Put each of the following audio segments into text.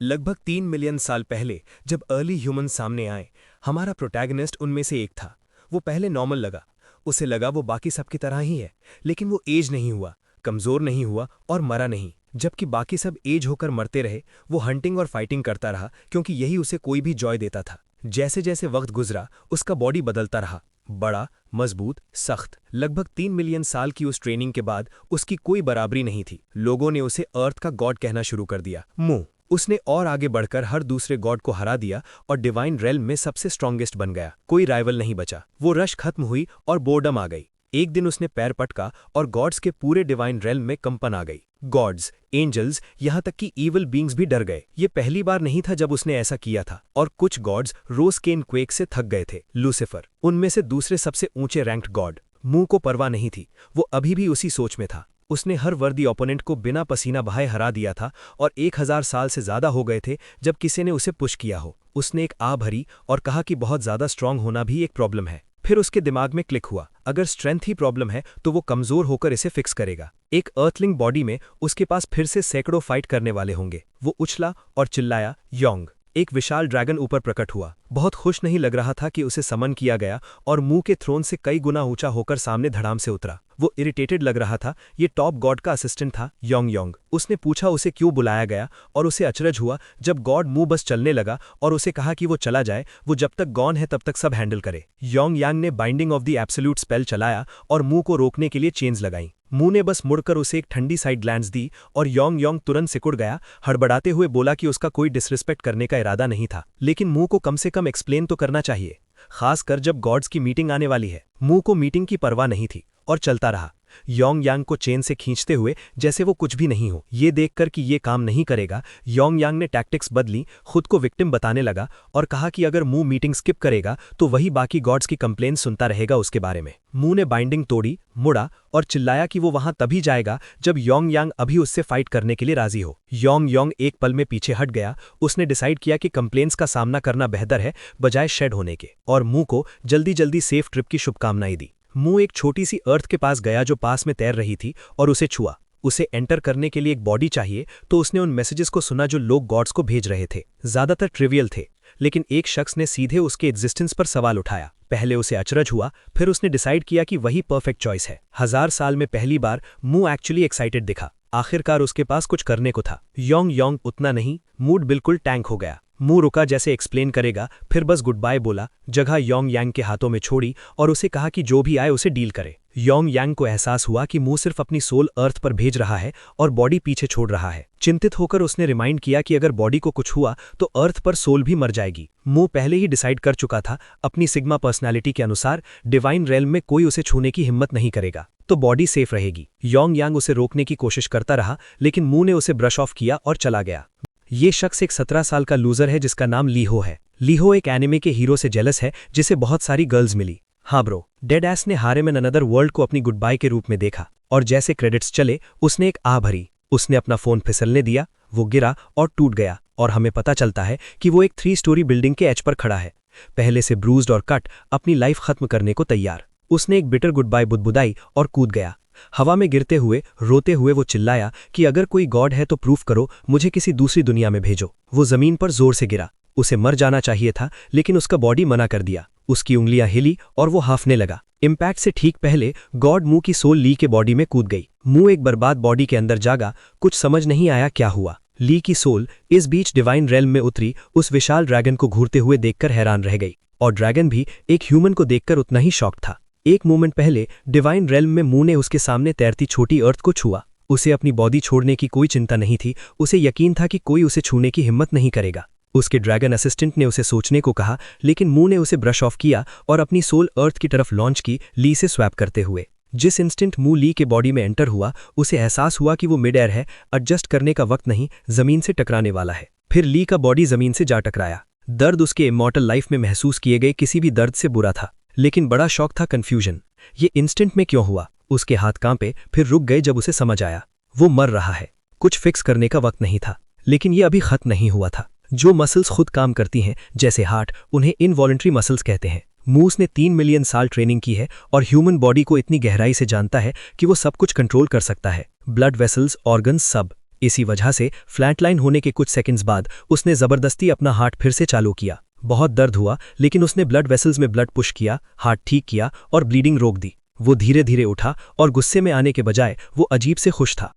लगभग 3 मिलियन साल पहले जब अर्ली ह्यूमन सामने आए, हमारा प्रोटैगनिस्ट उनमें से एक था। वो पहले नॉर्मल लगा। उसे लगा वो बाकी सबकी तरह ही है, लेकिन वो एज नहीं हुआ, कमजोर नहीं हुआ और मरा नहीं। जबकि बाकी सब एज होकर मरते रहे, वो हंटिंग और फाइटिंग करता रहा, क्योंकि यही उसे कोई भी जॉय देता था। जैसे जैसे वक्त गुजरा, उसका बॉडी बदलता रहा, बड़ा, मजबूत, सख्त। लगभग 3 मिलियन साल की उस ट्रेनिंग के बाद उसकी कोई बराबरी नहीं थी। लोगों ने उसे अर्थ का गॉड कहना शुरू कर दिया। मुंह उसने और आगे बढ़कर हर दूसरे गॉड को हरा दिया और डिवाइन रेल्म में सबसे स्ट्रॉन्गेस्ट बन गया। कोई राइवल नहीं बचा। वो रश खत्म हुई और बोर्डम आ गई। एक दिन उसने पैर पटका और गॉड्स के पूरे डिवाइन रेल्म में कंपन आ गई। गॉड्स, एंजल्स, यहाँ तक कि ईवल बींग्स भी डर गए। ये पहली बार नहीं था जब उसने ऐसा किया था। और कुछ गॉड्स रोजकेन क्वेक से थक गए थे। लूसिफर, उनमें से दूसरे सबसे ऊंचे रैंक्ड गॉड, मुंह को परवाह नहीं थी। वो अभी भी उसी सोच में था। उसने हर वर्दी ओपोनेंट को बिना पसीना बहाए हरा दिया था और 1000 साल से ज्यादा हो गए थे जब किसी ने उसे पुश किया हो। उसने एक आ भरी और कहा कि बहुत ज्यादा स्ट्रांग होना भी एक प्रॉब्लम है। फिर उसके दिमाग में क्लिक हुआ, अगर स्ट्रेंथ ही प्रॉब्लम है तो वो कमजोर होकर इसे फिक्स करेगा। एक अर्थलिंग बॉडी में उसके पास फिर से सैकड़ों फाइट करने वाले होंगे। वो उछला और चिल्लाया, योंग। एक विशाल ड्रैगन ऊपर प्रकट हुआ। बहुत खुश नहीं लग रहा था कि उसे समन किया गया और मुंह के थ्रोन से कई गुना ऊंचा होकर सामने धड़ाम से उतरा। वो इरिटेटेड लग रहा था। ये टॉप गॉड का असिस्टेंट था, योंग योंग। उसने पूछा उसे क्यों बुलाया गया और उसे अचरज हुआ जब गॉड मुंह बस चलने लगा और उसे कहा कि वो चला जाए, वो जब तक गॉन है तब तक सब हैंडल करे। योंग यांग ने binding of the absolute spell चलाया और मुंह को रोकने के लिए चेन्स लगाई। मुंह ने बस मुड़कर उसे एक ठंडी साइड ग्लैंस दी और योंग योंग तुरंत सिकुड़ गया। हड़बड़ाते हुए बोला कि उसका कोई डिसरिस्पेक्ट करने का इरादा नहीं था, लेकिन मुंह को कम से कम एक्सप्लेन तो करना चाहिए, खासकर जब गॉड्स की मीटिंग आने वाली है। मुंह को मीटिंग की परवाह नहीं थी और चलता रहा, योंग यांग को चेन से खींचते हुए जैसे वो कुछ भी नहीं हो। ये देखकर कि ये काम नहीं करेगा, योंग यांग ने टैक्टिक्स बदली, खुद को विक्टिम बताने लगा और कहा कि अगर मुंह मीटिंग स्किप करेगा तो वही बाकी गॉड्स की कंप्लेन सुनता रहेगा उसके बारे में। मुंह ने बाइंडिंग तोड़ी, मुड़ा और चिल्लाया कि वो वहां तभी जाएगा जब योंग यांग अभी उससे फाइट करने के लिए राजी हो। योंग योंग एक पल में पीछे हट गया। उसने डिसाइड किया कि कंप्लेंट्स का सामना करना बेहतर है बजाय शेड होने के, और मुंह को जल्दी जल्दी सेफ ट्रिप की शुभकामनाएं दी। मुंह एक छोटी सी अर्थ के पास गया जो पास में तैर रही थी और उसे छुआ। उसे एंटर करने के लिए एक बॉडी चाहिए, तो उसने उन मैसेजेस को सुना जो लोग गॉड्स को भेज रहे थे। ज्यादातर ट्रिवियल थे, लेकिन एक शख्स ने सीधे उसके एग्जिस्टेंस पर सवाल उठाया। पहले उसे अचरज हुआ, फिर उसने डिसाइड किया कि वही परफेक्ट चॉइस है। 1000 साल में पहली बार मुंह एक्चुअली एक्साइटेड दिखा। आखिरकार उसके पास कुछ करने को था। योंग योंग उतना नहीं, मूड बिल्कुल टैंक हो गया। मुंह रुका जैसे एक्सप्लेन करेगा, फिर बस गुड बाय बोला, जगह योंग यांग के हाथों में छोड़ी और उसे कहा कि जो भी आए उसे डील करे। योंग यांग को एहसास हुआ कि मुंह सिर्फ अपनी सोल अर्थ पर भेज रहा है और बॉडी पीछे छोड़ रहा है। चिंतित होकर उसने रिमाइंड किया कि अगर बॉडी को कुछ हुआ तो अर्थ पर सोल भी मर जाएगी। मुंह पहले ही डिसाइड कर चुका था, अपनी सिग्मा पर्सनालिटी के अनुसार डिवाइन रेल्म में कोई उसे छूने की हिम्मत नहीं करेगा, तो बॉडी सेफ रहेगी। योंग यांग उसे रोकने की कोशिश करता रहा, लेकिन मुंह ने उसे ब्रश ऑफ किया और चला गया। ये शख्स एक 17 साल का लूजर है जिसका नाम लीहो है। लीहो एक एनिमे के हीरो से जेलस है जिसे बहुत सारी गर्ल्स मिली। हाँ ब्रो, डेड एस ने हारेम इन अनदर वर्ल्ड को अपनी गुड बाय के रूप में देखा और जैसे क्रेडिट्स चले उसने एक आ भरी। उसने अपना फोन फिसलने दिया, वो गिरा और टूट गया और हमें पता चलता है कि वो एक 3 स्टोरी बिल्डिंग के एज पर खड़ा है, पहले से ब्रूज्ड और कट, अपनी लाइफ खत्म करने को तैयार। उसने एक बिटर गुड बाय बुदबुदाई और कूद गया। हवा में गिरते हुए रोते हुए वो चिल्लाया कि अगर कोई गॉड है तो प्रूफ करो, मुझे किसी दूसरी दुनिया में भेजो। वो जमीन पर जोर से गिरा। उसे मर जाना चाहिए था, लेकिन उसका बॉडी मना कर दिया। उसकी उंगलियां हिली और वो हाफने लगा। इम्पैक्ट से ठीक पहले गॉड मुंह की सोल ली के बॉडी में कूद गई। मुंह एक बर्बाद बॉडी के अंदर जागा। कुछ समझ नहीं आया क्या हुआ। ली की सोल इस बीच डिवाइन रेल्म में उतरी, उस विशाल ड्रैगन को घूरते हुए देखकर हैरान रह गई, और ड्रैगन भी एक ह्यूमन को देखकर उतना ही शॉक था। एक मोमेंट पहले डिवाइन रेल्म में मुंह ने उसके सामने तैरती छोटी अर्थ को छुआ। उसे अपनी बॉडी छोड़ने की कोई चिंता नहीं थी। उसे यकीन था कि कोई उसे छूने की हिम्मत नहीं करेगा। उसके ड्रैगन असिस्टेंट ने उसे सोचने को कहा, लेकिन मुंह ने उसे ब्रश ऑफ किया और अपनी सोल अर्थ की तरफ लॉन्च की, ली से स्वैप करते हुए। जिस इंस्टेंट मुंह ली के बॉडी में एंटर हुआ, उसे एहसास हुआ कि वो मिड एयर है, एडजस्ट करने का वक्त नहीं, जमीन से टकराने वाला है। फिर ली का बॉडी जमीन से जा टकराया। दर्द उसके इमॉर्टल लाइफ में महसूस किए गए किसी भी दर्द से बुरा था, लेकिन बड़ा शौक था कन्फ्यूजन। ये इंस्टेंट में क्यों हुआ? उसके हाथ कांपे, फिर रुक गए जब उसे समझ आया, वो मर रहा है। कुछ फिक्स करने का वक्त नहीं था, लेकिन ये अभी खत्म नहीं हुआ था। जो मसल्स खुद काम करती हैं, जैसे हार्ट, उन्हें इनवॉलंटरी मसल्स कहते हैं। मूस ने 3 मिलियन साल ट्रेनिंग की है और ह्यूमन बॉडी को इतनी गहराई से जानता है कि वो सब कुछ कंट्रोल कर सकता है। ब्लड वेसल्स, ऑर्गन्स, सब। इसी वजह से फ्लैटलाइन होने के कुछ सेकंड्स बाद उसने जबरदस्ती अपना हार्ट फिर से चालू किया। बहुत दर्द हुआ, लेकिन उसने ब्लड वेसल्स में ब्लड पुश किया, हार्ट ठीक किया और ब्लीडिंग रोक दी। वो धीरे धीरे उठा और गुस्से में आने के बजाय वो अजीब से खुश था।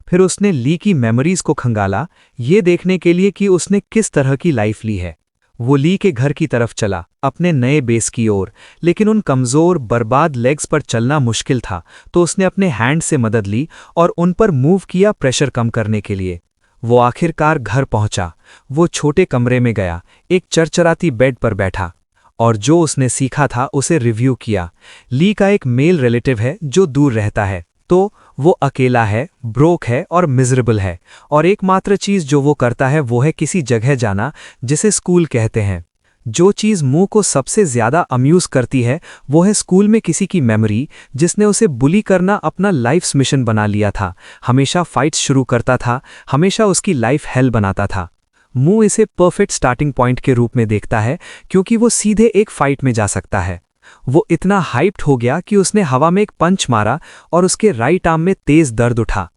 फिर उसने ली की मेमोरीज को खंगाला, ये देखने के लिए कि उसने किस तरह की लाइफ ली है। वो ली के घर की तरफ चला, अपने नए बेस की ओर, लेकिन उन कमज़ोर बर्बाद लेग्स पर चलना मुश्किल था, तो उसने अपने हैंड से मदद ली और उन पर मूव किया प्रेशर कम करने के लिए। वो आखिरकार घर पहुंचा। वो छोटे कमरे में गया, एक चरचराती बेड पर बैठा और जो उसने सीखा था उसे रिव्यू किया। ली का एक मेल रिलेटिव है जो दूर रहता है, तो वो अकेला है, ब्रोक है और मिजरेबल है, और एकमात्र चीज़ जो वो करता है वो है किसी जगह जाना जिसे स्कूल कहते हैं। जो चीज़ मुंह को सबसे ज़्यादा अम्यूज़ करती है वो है स्कूल में किसी की मेमोरी जिसने उसे बुली करना अपना लाइफ्स मिशन बना लिया था। हमेशा फाइट्स शुरू करता था, हमेशा उसकी लाइफ हेल बनाता था। मुंह इसे परफेक्ट स्टार्टिंग पॉइंट के रूप में देखता है क्योंकि वो सीधे एक फाइट में जा सकता है। वो इतना हाइप्ड हो गया कि उसने हवा में एक पंच मारा और उसके राइट आर्म में तेज दर्द उठा।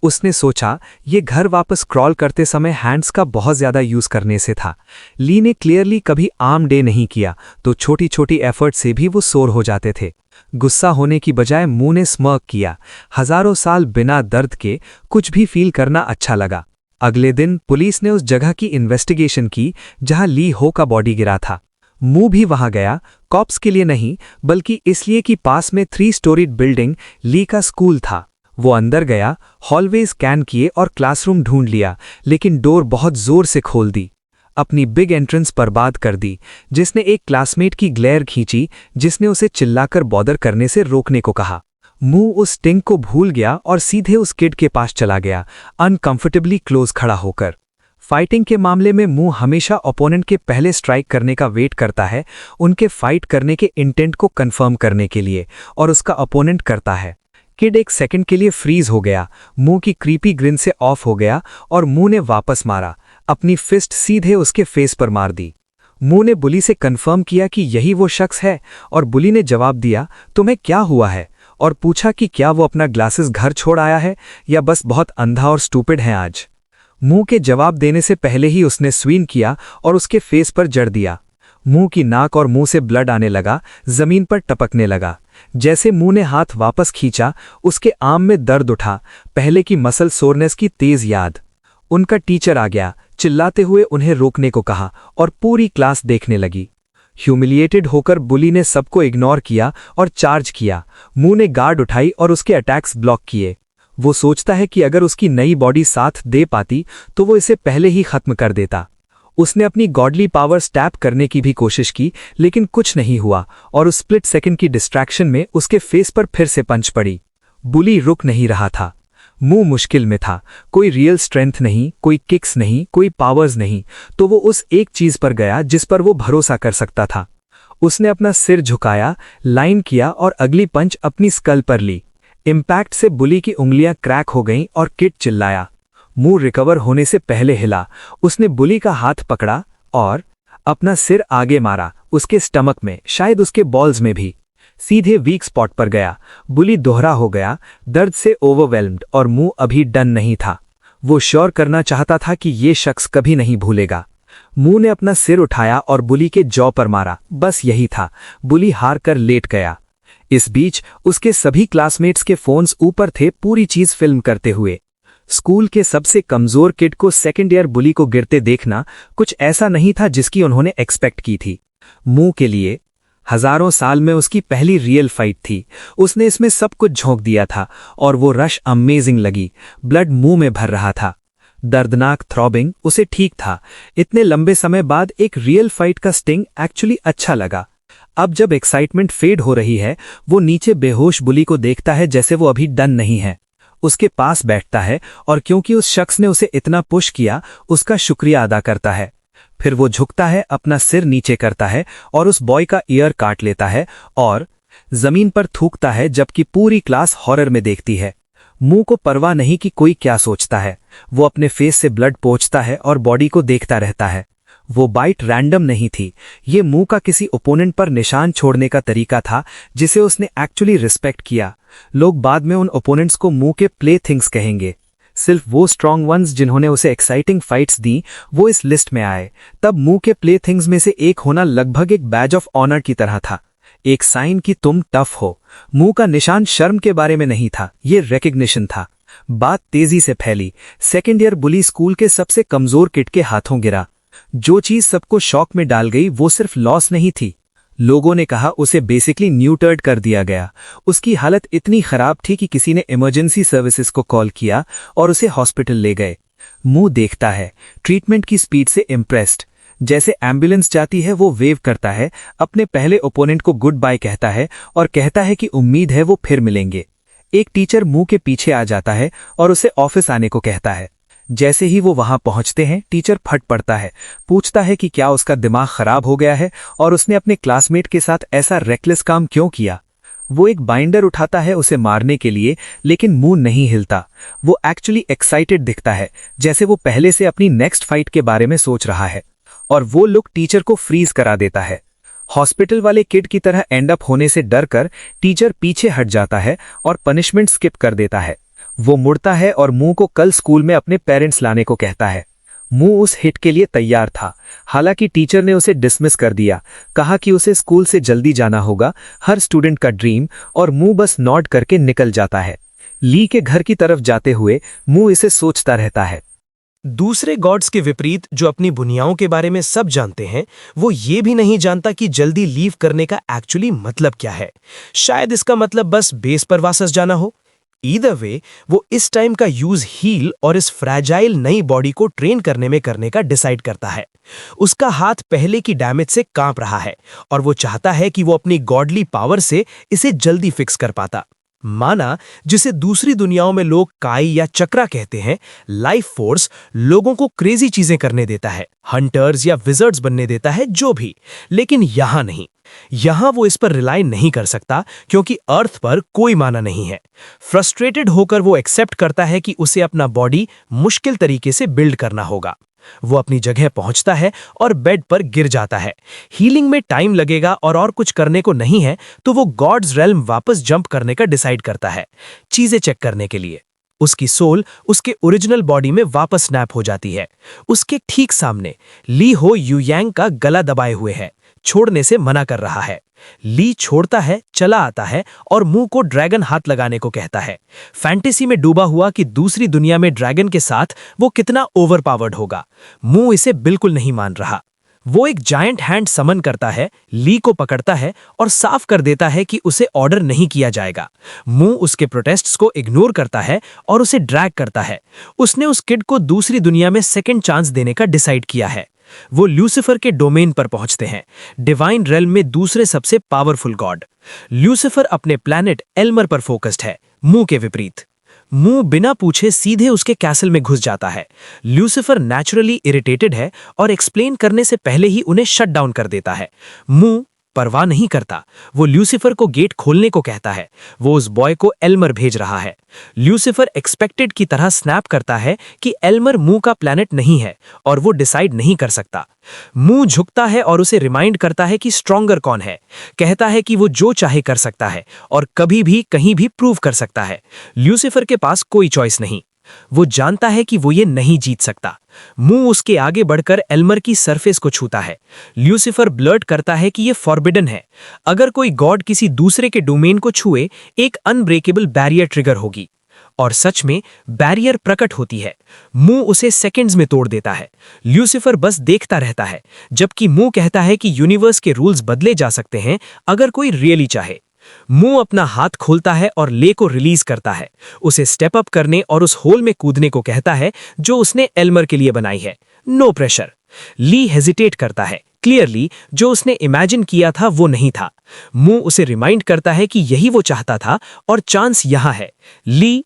उसने सोचा ये घर वापस क्रॉल करते समय हैंड्स का बहुत ज़्यादा यूज़ करने से था। ली ने क्लियरली कभी आर्म डे नहीं किया, तो छोटी छोटी एफर्ट से भी वो सोर हो जाते थे। गुस्सा होने की बजाय मुंह ने स्मर्क किया। हज़ारों साल बिना दर्द के कुछ भी फील करना अच्छा लगा। अगले दिन पुलिस ने उस जगह की इन्वेस्टिगेशन की जहां ली हो का बॉडी गिरा था। मुंह भी वहां गया, कॉप्स के लिए नहीं बल्कि इसलिए कि पास में 3 स्टोरीड बिल्डिंग ली का स्कूल था। वो अंदर गया, हॉलवे स्कैन किए और क्लासरूम ढूंढ लिया, लेकिन डोर बहुत जोर से खोल दी। अपनी बिग एंट्रेंस बर्बाद कर दी, जिसने एक क्लासमेट की ग्लेयर खींची, जिसने उसे चिल्लाकर बॉदर करने से रोकने को कहा। मुंह उस स्टिंग को भूल गया और सीधे उस किड के पास चला गया, अनकंफर्टेबली क्लोज खड़ा होकर। फाइटिंग के मामले में मुंह हमेशा ओपोनेंट के पहले स्ट्राइक करने का वेट करता है, उनके फाइट करने के इंटेंट को कंफर्म करने के लिए, और उसका ओपोनेंट करता है। किड एक सेकंड के लिए फ्रीज हो गया, मुंह की क्रीपी ग्रिन से ऑफ हो गया और मुंह ने वापस मारा, अपनी फिस्ट सीधे उसके फेस पर मार दी। मुंह ने बुली से कंफर्म किया कि यही वो शख्स है, और बुली ने जवाब दिया, तुम्हें क्या हुआ है, और पूछा कि क्या वो अपना ग्लासेस घर छोड़ आया है या बस बहुत अंधा और स्टूपिड है आज। मुंह के जवाब देने से पहले ही उसने स्विंग किया और उसके फेस पर जड़ दिया। मुंह की नाक और मुंह से ब्लड आने लगा, जमीन पर टपकने लगा। जैसे मुंह ने हाथ वापस खींचा, उसके आर्म में दर्द उठा, पहले की मसल सोरनेस की तेज याद। उनका टीचर आ गया, चिल्लाते हुए उन्हें रोकने को कहा और पूरी क्लास देखने लगी। ह्यूमिलिएटेड होकर बुली ने सबको इग्नोर किया और चार्ज किया। मुंह ने गार्ड उठाई और उसके अटैक्स ब्लॉक किए। वो सोचता है कि अगर उसकी नई बॉडी साथ दे पाती तो वो इसे पहले ही खत्म कर देता। उसने अपनी गॉडली पावर स्टैप करने की भी कोशिश की, लेकिन कुछ नहीं हुआ और उस स्प्लिट सेकंड की डिस्ट्रैक्शन में उसके फेस पर फिर से पंच पड़ी। बुली रुक नहीं रहा था। मुंह मुश्किल में था, कोई रियल स्ट्रेंथ नहीं, कोई किक्स नहीं, कोई पावर्स नहीं, तो वो उस एक चीज पर गया जिस पर वो भरोसा कर सकता था। उसने अपना सिर झुकाया, लाइन किया और अगली पंच अपनी स्कल पर ली। इम्पैक्ट से बुली की उंगलियां क्रैक हो गईं और किड चिल्लाया। मुंह रिकवर होने से पहले हिला। उसने बुली का हाथ पकड़ा और अपना सिर आगे मारा, उसके स्टमक में, शायद उसके बॉल्स में भी। सीधे वीक स्पॉट पर गया। बुली दोहरा हो गया, दर्द से ओवरवेल्म्ड, और मुंह अभी डन नहीं था। वो श्योर करना चाहता था कि ये शख्स कभी नहीं भूलेगा। मुंह ने अपना सिर उठाया और बुली के जॉ पर मारा। बस यही था। बुली हार कर लेट गया। इस बीच उसके सभी क्लासमेट्स के फोन्स ऊपर थे, पूरी चीज फिल्म करते हुए। स्कूल के सबसे कमजोर किड को सेकेंड ईयर बुली को गिरते देखना कुछ ऐसा नहीं था जिसकी उन्होंने एक्सपेक्ट की थी। मुंह के लिए हजारों साल में उसकी पहली रियल फाइट थी। उसने इसमें सब कुछ झोंक दिया था और वो रश अमेजिंग लगी। ब्लड मुंह में भर रहा था, दर्दनाक थ्रॉबिंग, उसे ठीक था। इतने लंबे समय बाद एक रियल फाइट का स्टिंग एक्चुअली अच्छा लगा। अब जब एक्साइटमेंट फेड हो रही है, वो नीचे बेहोश बुली को देखता है जैसे वो अभी डन नहीं है। उसके पास बैठता है और क्योंकि उस शख्स ने उसे इतना पुश किया, उसका शुक्रिया अदा करता है। फिर वो झुकता है, अपना सिर नीचे करता है और उस बॉय का ईयर काट लेता है और जमीन पर थूकता है, जबकि पूरी क्लास हॉरर में देखती है। मुंह को परवाह नहीं कि कोई क्या सोचता है। वो अपने फेस से ब्लड पोंछता है और बॉडी को देखता रहता है। वो बाइट रैंडम नहीं थी, ये मुंह का किसी ओपोनेंट पर निशान छोड़ने का तरीका था जिसे उसने एक्चुअली रिस्पेक्ट किया। लोग बाद में उन ओपोनेंट्स को मुंह के प्ले थिंग्स कहेंगे। सिर्फ वो स्ट्रॉन्ग वंस जिन्होंने उसे एक्साइटिंग फाइट्स दी वो इस लिस्ट में आए। तब मू के प्ले थिंग्स में से एक होना लगभग एक बैज ऑफ ऑनर की तरह था, एक साइन कि तुम टफ हो। मू का निशान शर्म के बारे में नहीं था, ये रिकग्निशन था। बात तेजी से फैली। सेकेंड ईयर बुली स्कूल के सबसे कमजोर किड के हाथों गिरा। जो चीज सबको शॉक में डाल गई वो सिर्फ लॉस नहीं थी, लोगों ने कहा उसे बेसिकली न्यूटर्ड कर दिया गया। उसकी हालत इतनी खराब थी कि किसी ने इमरजेंसी सर्विसेज को कॉल किया और उसे हॉस्पिटल ले गए। मुंह देखता है, ट्रीटमेंट की स्पीड से इम्प्रेस्ड। जैसे एम्बुलेंस जाती है वो वेव करता है, अपने पहले ओपोनेंट को गुड बाय कहता है और कहता है कि उम्मीद है वो फिर मिलेंगे। एक टीचर मुंह के पीछे आ जाता है और उसे ऑफिस आने को कहता है। जैसे ही वो वहां पहुंचते हैं टीचर फट पड़ता है, पूछता है कि क्या उसका दिमाग खराब हो गया है और उसने अपने क्लासमेट के साथ ऐसा रेकलेस काम क्यों किया। वो एक बाइंडर उठाता है उसे मारने के लिए, लेकिन मुंह नहीं हिलता। वो एक्चुअली एक्साइटेड दिखता है, जैसे वो पहले से अपनी नेक्स्ट फाइट के बारे में सोच रहा है। और वो लुक टीचर को फ्रीज करा देता है। हॉस्पिटल वाले किड की तरह एंड अप होने से डरकर टीचर पीछे हट जाता है और पनिशमेंट स्किप कर देता है। वो मुड़ता है और मुंह को कल स्कूल में अपने पेरेंट्स लाने को कहता है। मुंह उस हिट के लिए तैयार था, हालांकि टीचर ने उसे डिसमिस कर दिया, कहा कि उसे स्कूल से जल्दी जाना होगा, हर स्टूडेंट का ड्रीम, और मुंह बस नॉड करके निकल जाता है। ली के घर की तरफ जाते हुए मुंह इसे सोचता रहता है। दूसरे गॉड्स के विपरीत जो अपनी बुनियाओं के बारे में सब जानते हैं, वो ये भी नहीं जानता कि जल्दी लीव करने का एक्चुअली मतलब क्या है। शायद इसका मतलब बस बेस पर वापस जाना हो। ईदर वे वो इस टाइम का यूज हील और इस फ्रैजाइल नई बॉडी को ट्रेन करने में करने का डिसाइड करता है। उसका हाथ पहले की डैमेज से कांप रहा है और वो चाहता है कि वो अपनी गॉडली पावर से इसे जल्दी फिक्स कर पाता। माना जिसे दूसरी दुनियाओं में लोग काई या चक्रा कहते हैं, लाइफ फोर्स लोगों को क्रेजी चीजें करने देता है, हंटर्स या विजर्ड्स बनने देता है, जो भी। लेकिन यहां नहीं, यहां वो इस पर रिलाई नहीं कर सकता क्योंकि अर्थ पर कोई माना नहीं है। फ्रस्ट्रेटेड होकर वो एक्सेप्ट करता है कि उसे अपना बॉडी मुश्किल तरीके से बिल्ड करना होगा। वो अपनी जगह पहुंचता है और बेड पर गिर जाता है। हीलिंग में टाइम लगेगा और कुछ करने को नहीं है, तो वो गॉड्स रेल्म वापस जंप करने का डिसाइड करता है, चीजें चेक करने के लिए। उसकी सोल उसके ओरिजिनल बॉडी में वापस स्नैप हो जाती है। उसके ठीक सामने ली हो युयांग का गला दबाए हुए है, छोड़ने से मना कर रहा है। ली छोड़ता है, चला आता है और मुंह को ड्रैगन हाथ लगाने को कहता है, फैंटेसी में डूबा हुआ कि दूसरी दुनिया में ड्रैगन के साथ वो कितना ओवरपावर्ड होगा। मुंह इसे बिल्कुल नहीं मान रहा। वो एक जायंट हैंड समन करता है, ली को पकड़ता है और साफ कर देता है कि उसे ऑर्डर नहीं किया जाएगा। मुंह उसके प्रोटेस्ट्स को इग्नोर करता है और उसे ड्रैग करता है। उसने उस किड को दूसरी दुनिया में सेकंड चांस देने का डिसाइड किया है। वो ल्यूसिफर के डोमेन पर पहुंचते हैं, डिवाइन रेल्म में दूसरे सबसे पावरफुल गॉड। ल्यूसिफर अपने प्लैनेट एल्मर पर फोकस्ड है, मुंह के विपरीत। मुंह बिना पूछे सीधे उसके कैसल में घुस जाता है। ल्यूसिफर नेचुरली इरिटेटेड है और एक्सप्लेन करने से पहले ही उन्हें शट डाउन कर देता है। मुंह परवाह नहीं करता, वो ल्यूसिफर को गेट खोलने को कहता है। वो उस बॉय को एल्मर भेज रहा है। ल्यूसिफर एक्सपेक्टेड की तरह स्नैप करता है कि एल्मर मुंह का प्लैनेट नहीं है और वो डिसाइड नहीं कर सकता। मुंह झुकता है और उसे रिमाइंड करता है कि स्ट्रॉन्गर कौन है, कहता है कि वो जो चाहे कर सकता है और कभी भी कहीं भी प्रूव कर सकता है। ल्यूसिफर के पास कोई चॉइस नहीं, वो जानता है कि वो ये नहीं जीत सकता। मुंह उसके आगे बढ़कर एल्मर की सरफेस को छूता है। ल्यूसिफर ब्लर्ट करता है कि ये फॉरबिडन है। अगर कोई गॉड किसी दूसरे के डोमेन को छुए, एक अनब्रेकेबल बैरियर ट्रिगर होगी। और सच में बैरियर प्रकट होती है। मुंह उसे सेकंड्स में तोड़ देता है। ल्यूसिफर बस देखता रहता है, जबकि मुंह कहता है कि यूनिवर्स के रूल्स बदले जा सकते हैं अगर कोई रियली चाहे। मुंह अपना हाथ खोलता है और ले को रिलीज करता है, उसे स्टेप अप करने और उस होल में कूदने को कहता है जो उसने एल्मर के लिए बनाई है। No pressure. ली हेजिटेट करता है, क्लियरली जो उसने इमेजिन किया था वो नहीं था। मुंह उसे रिमाइंड करता है कि यही वो चाहता था और चांस यहां है। ली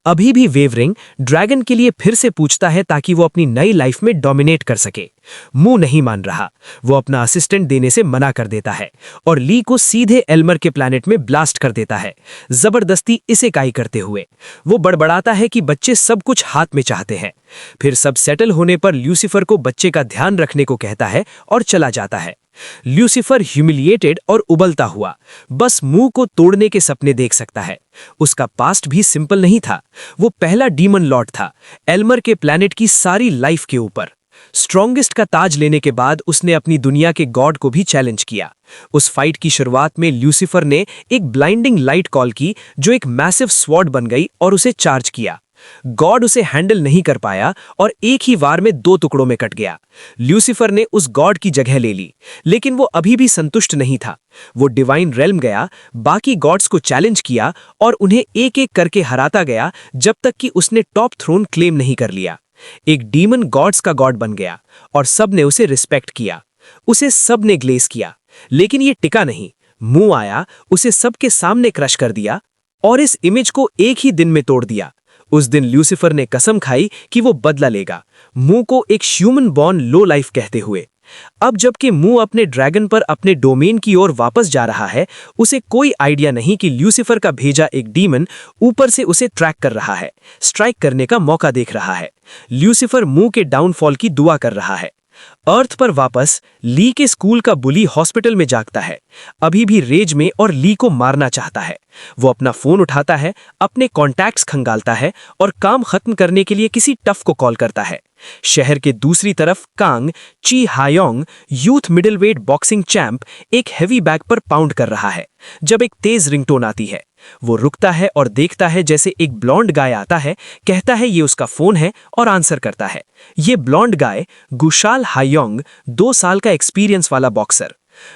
अभी भी वेवरिंग ड्रैगन के लिए फिर से पूछता है ताकि वो अपनी नई लाइफ में डोमिनेट कर सके। मुंह नहीं मान रहा, वो अपना असिस्टेंट देने से मना कर देता है और ली को सीधे एल्मर के प्लैनेट में ब्लास्ट कर देता है, जबरदस्ती इसे काई करते हुए। वो बड़बड़ाता है कि बच्चे सब कुछ हाथ में चाहते हैं। फिर सब सेटल होने पर ल्यूसिफर को बच्चे का ध्यान रखने को कहता है और चला जाता है। ल्यूसीफर ह्यूमिलिएटेड और उबलता हुआ बस मुंह को तोड़ने के सपने देख सकता है। उसका पास्ट भी सिंपल नहीं था। वो पहला डीमन लॉर्ड था, एल्मर के प्लैनेट की सारी लाइफ के ऊपर। स्ट्रॉन्गेस्ट का ताज लेने के बाद उसने अपनी दुनिया के गॉड को भी चैलेंज किया। उस फाइट की शुरुआत में ल्यूसीफर ने एक ब्लाइंडिंग लाइट कॉल की जो एक मैसिव स्वॉर्ड बन गई और उसे चार्ज किया। गॉड उसे हैंडल नहीं कर पाया और एक ही वार में 2 टुकड़ों में कट गया। ल्यूसीफर ने उस गॉड की जगह ले ली, लेकिन वो अभी भी संतुष्ट नहीं था। वो डिवाइन रेल्म गया, बाकी गॉड्स को चैलेंज किया और उन्हें एक एक करके हराता गया जब तक कि उसने टॉप थ्रोन क्लेम नहीं कर लिया। एक डीमन गॉड्स का गॉड बन गया और सब ने उसे रिस्पेक्ट किया। उसे सब ने ग्लेस किया, लेकिन ये टिका नहीं। मुंह आया, उसे सबके सामने क्रश कर दिया और इस इमेज को एक ही दिन में तोड़ दिया। उस दिन ल्यूसीफर ने कसम खाई कि वो बदला लेगा, मुंह को एक ह्यूमन बॉर्न लो लाइफ कहते हुए। अब जबकि मुंह अपने ड्रैगन पर अपने डोमेन की ओर वापस जा रहा है, उसे कोई आइडिया नहीं कि ल्यूसीफर का भेजा एक डीमन ऊपर से उसे ट्रैक कर रहा है, स्ट्राइक करने का मौका देख रहा है। ल्यूसीफर मुंह के डाउनफॉल की दुआ कर रहा है। अर्थ पर वापस ली के स्कूल का बुली हॉस्पिटल में जागता है, अभी भी रेज में और ली को मारना चाहता है। वो अपना फोन उठाता है, अपने कॉन्टैक्ट्स खंगालता है और काम खत्म करने के लिए किसी टफ को कॉल करता है। शहर के दूसरी तरफ कांग ची हायोंग, यूथ मिडिलवेट बॉक्सिंग चैंप, एक हेवी बैग पर पाउंड कर रहा है जब एक तेज रिंगटोन आती है। वो रुकता है और देखता है जैसे एक ब्लॉन्ड गाय आता है, कहता है ये उसका फोन है और आंसर करता है। ये ब्लॉन्ड गाय गुशाल हायोंग, 2 साल का एक्सपीरियंस वाला बॉक्सर।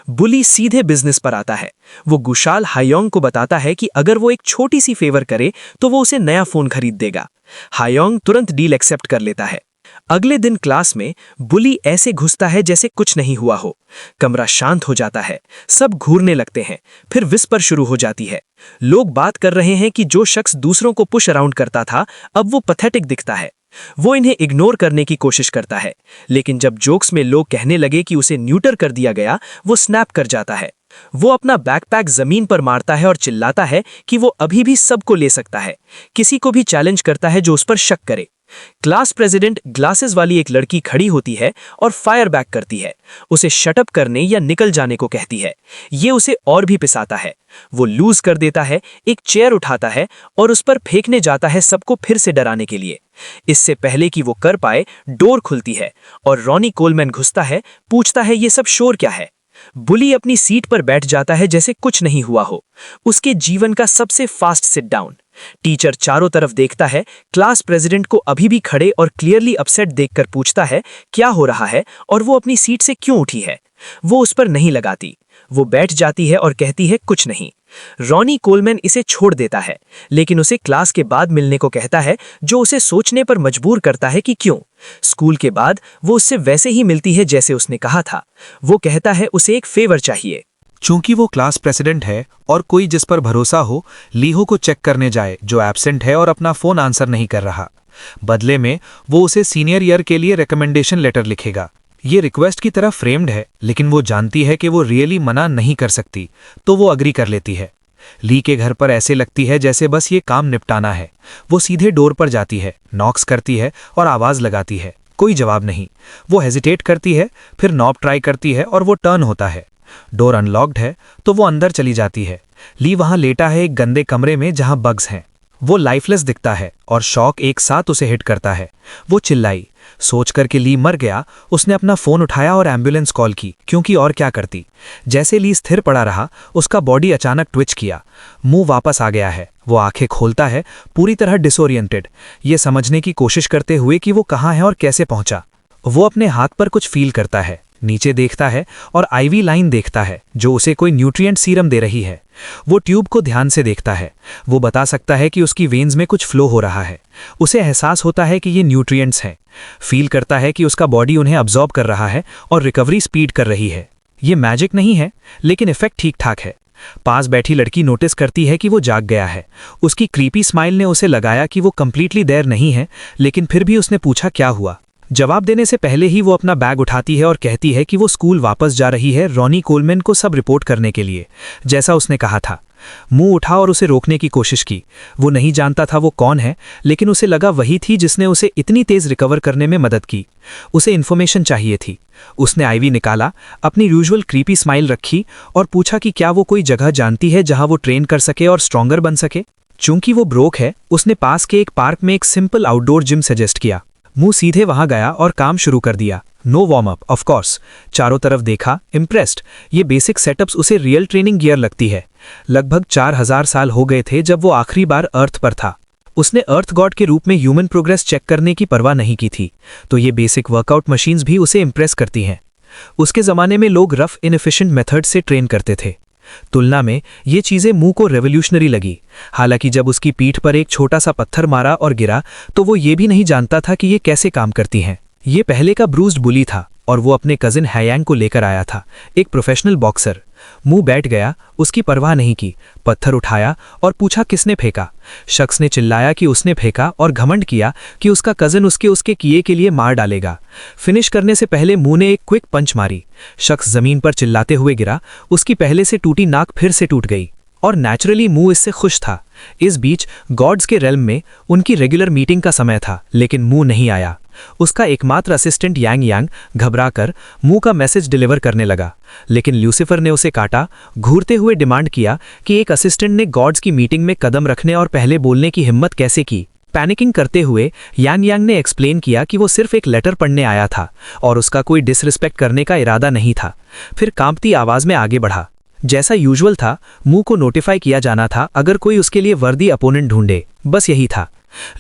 बुली सीधे बिजनेस पर आता है। वो गुशाल हायोंग को बताता है कि अगर वो एक छोटी सी फेवर करे तो वो उसे नया फोन खरीद देगा। हायोंग तुरंत डील एक्सेप्ट कर लेता है। अगले दिन क्लास में बुली ऐसे घुसता है जैसे कुछ नहीं हुआ हो। कमरा शांत हो जाता है, सब घूरने लगते हैं, फिर विस्पर शुरू हो जाती है। लोग बात कर रहे हैं कि जो शख्स दूसरों को पुश अराउंड करता था अब वो पैथेटिक दिखता है। वो इन्हें इग्नोर करने की कोशिश करता है, लेकिन जब जोक्स में लोग कहने लगे कि उसे न्यूटर कर दिया गया, वो स्नैप कर जाता है। वो अपना बैकपैक जमीन पर मारता है और चिल्लाता है कि वो अभी भी सबको ले सकता है, किसी को भी चैलेंज करता है जो उस पर शक करे। क्लास प्रेसिडेंट ग्लासेस वाली एक लड़की खड़ी होती है और फायर बैक करती है, उसे शटअप करने या निकल जाने को कहती है। ये उसे और भी पिसाता है। वो लूज कर देता है, एक चेयर उठाता है और उस पर फेंकने जाता है सबको फिर से डराने के लिए। इससे पहले कि वो कर पाए, डोर खुलती है और रॉनी कोलमैन घुसता है, पूछता है ये सब शोर क्या है। बुली अपनी सीट पर बैठ जाता है जैसे कुछ नहीं हुआ हो, उसके जीवन का सबसे फास्ट सिट डाउन। टीचर चारों तरफ देखता है, क्लास प्रेसिडेंट को अभी भी खड़े और क्लियरली अपसेट देखकर पूछता है क्या हो रहा है और वो अपनी सीट से क्यों उठी है। वो उस पर नहीं लगाती, वो बैठ जाती है और कहती है कुछ नहीं। रॉनी कोलमैन इसे छोड़ देता है, लेकिन उसे क्लास के बाद मिलने को कहता है, जो उसे सोचने पर मजबूर करता है कि क्यों। स्कूल के बाद वो उससे वैसे ही मिलती है जैसे उसने कहा था। वो कहता है उसे एक फेवर चाहिए। चूंकि वो क्लास प्रेसिडेंट है और कोई जिस पर भरोसा हो लीहो को चेक करने जाए जो एब्सेंट है और अपना फोन आंसर नहीं कर रहा। बदले में वो उसे सीनियर ईयर के लिए रिकमेंडेशन लेटर लिखेगा। ये रिक्वेस्ट की तरह फ्रेम्ड है, लेकिन वो जानती है कि वो रियली मना नहीं कर सकती, तो वो अग्री कर लेती है। ली के घर पर ऐसे लगती है जैसे बस ये काम निपटाना है। वो सीधे डोर पर जाती है, नॉक्स करती है और आवाज लगाती है। कोई जवाब नहीं। वो हेजिटेट करती है, फिर नॉब ट्राई करती है और वो टर्न होता है। डोर अनलॉक्ड है तो वो अंदर चली जाती है। ली वहां लेटा है एक गंदे कमरे में जहां बग्स हैं। वो लाइफलेस दिखता है और शॉक एक साथ उसे हिट करता है। वो चिल्लाई। सोचकर कि ली मर गया, उसने अपना फोन उठाया और एम्बुलेंस कॉल की, क्योंकि और क्या करती। जैसे ली स्थिर पड़ा रहा, उसका बॉडी अचानक ट्विच किया। मुंह वापस आ गया है। वो आंखें खोलता है, पूरी तरह डिसोरिएंटेड, ये समझने की कोशिश करते हुए कि वो कहाँ है और कैसे पहुंचा। वो अपने हाथ पर कुछ फील करता है, नीचे देखता है और आईवी लाइन देखता है जो उसे कोई न्यूट्रिएंट सीरम दे रही है। वो ट्यूब को ध्यान से देखता है। वो बता सकता है कि उसकी वेन्स में कुछ फ्लो हो रहा है। उसे एहसास होता है कि ये न्यूट्रिएंट्स हैं। फील करता है कि उसका बॉडी उन्हें अब्जॉर्ब कर रहा है और रिकवरी स्पीड कर रही है। ये मैजिक नहीं है, लेकिन इफेक्ट ठीक ठाक है। पास बैठी लड़की नोटिस करती है कि वो जाग गया है। उसकी क्रीपी स्माइल ने उसे लगाया कि वो कंप्लीटली देर नहीं है, लेकिन फिर भी उसने पूछा क्या हुआ। जवाब देने से पहले ही वो अपना बैग उठाती है और कहती है कि वो स्कूल वापस जा रही है रॉनी कोलमैन को सब रिपोर्ट करने के लिए, जैसा उसने कहा था। मुंह उठा और उसे रोकने की कोशिश की। वो नहीं जानता था वो कौन है, लेकिन उसे लगा वही थी जिसने उसे इतनी तेज रिकवर करने में मदद की। उसे इन्फॉर्मेशन चाहिए थी। उसने आईवी निकाला, अपनी यूजुअल क्रीपी स्माइल रखी और पूछा कि क्या वो कोई जगह जानती है जहां वो ट्रेन कर सके और स्ट्रॉन्गर बन सके। चूंकि वो ब्रोक है, उसने पास के एक पार्क में एक सिंपल आउटडोर जिम सजेस्ट किया। मुंह सीधे वहां गया और काम शुरू कर दिया। No warm up, of course. चारों तरफ देखा, इम्प्रेस्ड। ये बेसिक सेटअप्स उसे रियल ट्रेनिंग गियर लगती है। लगभग 4000 साल हो गए थे जब वो आखिरी बार अर्थ पर था। उसने अर्थ गॉड के रूप में ह्यूमन प्रोग्रेस चेक करने की परवाह नहीं की थी, तो ये बेसिक वर्कआउट मशीन्स भी उसे इम्प्रेस करती हैं। उसके ज़माने में लोग रफ इनएफिशिएंट मेथड से ट्रेन करते थे। तुलना में ये चीज़ें मुंह को रेवोल्यूशनरी लगी। हालांकि जब उसकी पीठ पर एक छोटा सा पत्थर मारा और गिरा तो वो ये भी नहीं जानता था कि ये कैसे काम करती हैं। ये पहले का ब्रूस्ड बुली था और वो अपने कजिन हैयांग को लेकर आया था, एक प्रोफेशनल बॉक्सर। मुंह बैठ गया, उसकी परवाह नहीं की, पत्थर उठाया और पूछा किसने फेंका। शख्स ने चिल्लाया कि उसने फेंका और घमंड किया कि उसका कजिन उसके किए के लिए मार डालेगा। फिनिश करने से पहले मुंह ने एक क्विक पंच मारी। शख्स जमीन पर चिल्लाते हुए गिरा। उसकी पहले से टूटी नाक फिर से टूट गई और नेचुरली मुंह इससे खुश था। इस बीच गॉड्स के रेल्म में उनकी रेगुलर मीटिंग का समय था, लेकिन मुंह नहीं आया। उसका एकमात्र असिस्टेंट यांग यांग घबराकर मुंह का मैसेज डिलीवर करने लगा, लेकिन ल्यूसिफर ने उसे काटा, घूरते हुए डिमांड किया कि एक असिस्टेंट ने गॉड्स की मीटिंग में कदम रखने और पहले बोलने की हिम्मत कैसे की। पैनिकिंग करते हुए यांग यांग ने एक्सप्लेन किया कि वो सिर्फ एक लेटर पढ़ने आया था और उसका कोई डिसरिस्पेक्ट करने का इरादा नहीं था। फिर कांपती आवाज में आगे बढ़ा। जैसा यूजुअल था, मुंह को नोटिफाई किया जाना था अगर कोई उसके लिए वर्दी अपोनेंट ढूंढे, बस यही था।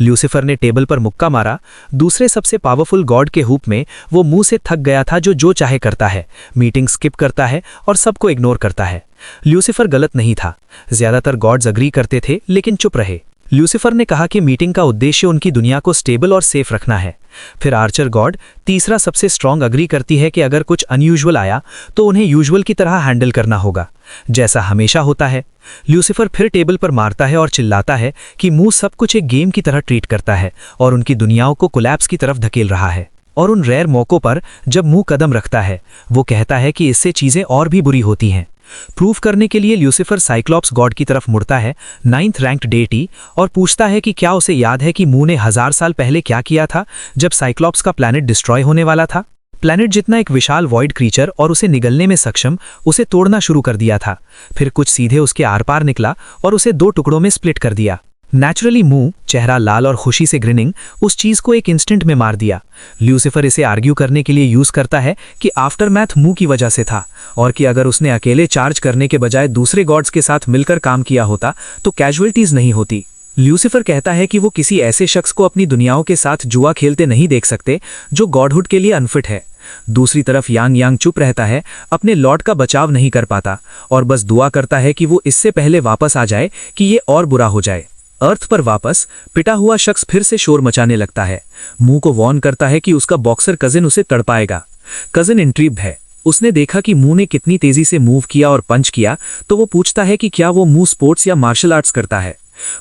ल्यूसिफर ने टेबल पर मुक्का मारा। दूसरे सबसे पावरफुल गॉड के हुप में वो मुंह से थक गया था, जो चाहे करता है, मीटिंग स्किप करता है और सबको इग्नोर करता है। ल्यूसिफर गलत नहीं था। ज्यादातर गॉड्स अग्री करते थे, लेकिन चुप रहे। ल्यूसिफर ने कहा कि मीटिंग का उद्देश्य उनकी दुनिया को स्टेबल और सेफ रखना है। फिर आर्चर गॉड, तीसरा सबसे स्ट्रॉन्ग, अग्री करती है कि अगर कुछ अनयूजुअल आया तो उन्हें यूजुअल की तरह हैंडल करना होगा, जैसा हमेशा होता है। ल्यूसिफर फिर टेबल पर मारता है और चिल्लाता है कि मुंह सब कुछ एक गेम की तरह ट्रीट करता है और उनकी दुनियाओं को कोलैप्स की तरफ धकेल रहा है। और उन रेयर मौकों पर जब मुंह कदम रखता है, वो कहता है कि इससे चीजें और भी बुरी होती हैं। प्रूफ करने के लिए ल्यूसिफर साइक्लॉप्स गॉड की तरफ मुड़ता है, 9th रैंक्ड डेटी, और पूछता है कि क्या उसे याद है कि मुंह ने 1000 साल पहले क्या किया था जब साइक्लॉप्स का प्लैनेट डिस्ट्रॉय होने वाला था। प्लैनेट जितना एक विशाल वॉइड क्रीचर और उसे निगलने में सक्षम उसे तोड़ना शुरू कर दिया था। फिर कुछ सीधे उसके आर पार निकला और उसे 2 टुकड़ों में स्प्लिट कर दिया। नेचुरली मुंह, चेहरा लाल और खुशी से ग्रिनिंग, उस चीज को एक इंस्टेंट में मार दिया। ल्यूसिफर इसे आर्ग्यू करने के लिए यूज करता है कि आफ्टरमैथ मुंह की वजह से था और कि अगर उसने अकेले चार्ज करने के बजाय दूसरे गॉड्स के साथ मिलकर काम किया होता तो कैजुअलिटीज नहीं होती। ल्यूसिफर कहता है कि वो किसी ऐसे शख्स को अपनी दुनियाओं के साथ जुआ खेलते नहीं देख सकते जो गॉडहुड के लिए अनफिट है। दूसरी तरफ यांग यांग चुप रहता है, अपने लॉर्ड का बचाव नहीं कर पाता और बस दुआ करता है कि वो इससे पहले वापस आ जाए कि ये और बुरा हो जाए। अर्थ पर वापस पिटा हुआ शख्स फिर से शोर मचाने लगता है। मुंह को वॉर्न करता है कि उसका बॉक्सर कजिन उसे तड़पाएगा। कजिन इंट्रीग्ड है। उसने देखा कि मुंह ने कितनी तेजी से मूव किया और पंच किया, तो वो पूछता है कि क्या वो मुंह स्पोर्ट्स या मार्शल आर्ट्स करता है।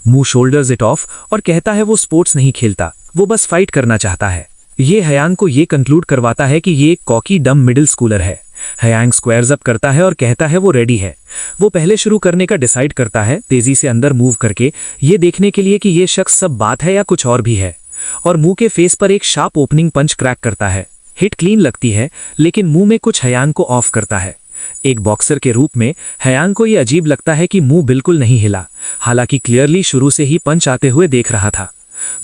मुंह शोल्डर्स इट ऑफ और कहता है वो स्पोर्ट्स नहीं खेलता, वो बस फाइट करना चाहता है। ये हयांग को ये कंक्लूड करवाता है कि ये एक कॉकी डम मिडिल स्कूलर है। हयांग स्क्वायर्स अप करता है और कहता है वो रेडी है। वो पहले शुरू करने का डिसाइड करता है, तेजी से अंदर मूव करके ये देखने के लिए कि ये शख्स सब बात है या कुछ और भी है, और मुंह के फेस पर एक शार्प ओपनिंग पंच क्रैक करता है। हिट क्लीन लगती है, लेकिन मुंह में कुछ हयांग को ऑफ करता है। एक बॉक्सर के रूप में हयांग को ये अजीब लगता है कि मुंह बिल्कुल नहीं हिला, हालांकि क्लियरली शुरू से ही पंच आते हुए देख रहा था।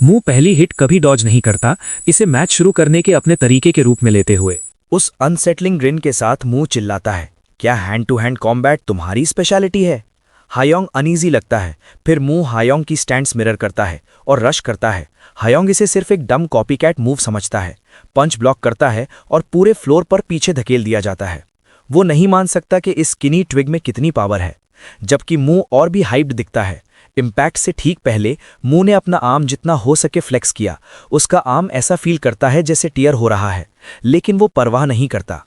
मुंह पहली हिट कभी डॉज नहीं करता, इसे मैच शुरू करने के अपने तरीके के रूप में लेते हुए। उस अनसेटलिंग ग्रिन के साथ मुंह चिल्लाता है, क्या हैंड टू हैंड कॉम्बैट तुम्हारी स्पेशलिटी है? हायोंग अनईजी लगता है। फिर मुंह हायोंग की स्टैंड्स मिरर करता है और रश करता है। हायोंग इसे सिर्फ एक डम कॉपीकैट मूव समझता है। पंच ब्लॉक करता है और पूरे फ्लोर पर पीछे धकेल दिया जाता है। वो नहीं मान सकता कि इस स्किनी ट्विग में कितनी पावर है, जबकि मुंह और भी हाइप्ड दिखता है। इम्पैक्ट से ठीक पहले मुंह ने अपना आर्म जितना हो सके फ्लेक्स किया। उसका आर्म ऐसा फील करता है जैसे टीयर हो रहा है, लेकिन वो परवाह नहीं करता।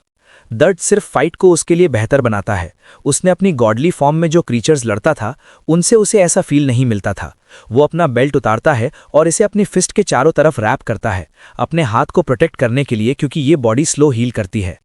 दर्द सिर्फ फाइट को उसके लिए बेहतर बनाता है। उसने अपनी गॉडली फॉर्म में जो क्रीचर्स लड़ता था, उनसे उसे ऐसा फील नहीं मिलता था। वो अपना बेल्ट उतारता है और इसे अपनी फिस्ट के चारों तरफ रैप करता है, अपने हाथ को प्रोटेक्ट करने के लिए, क्योंकि ये बॉडी स्लो हील करती है।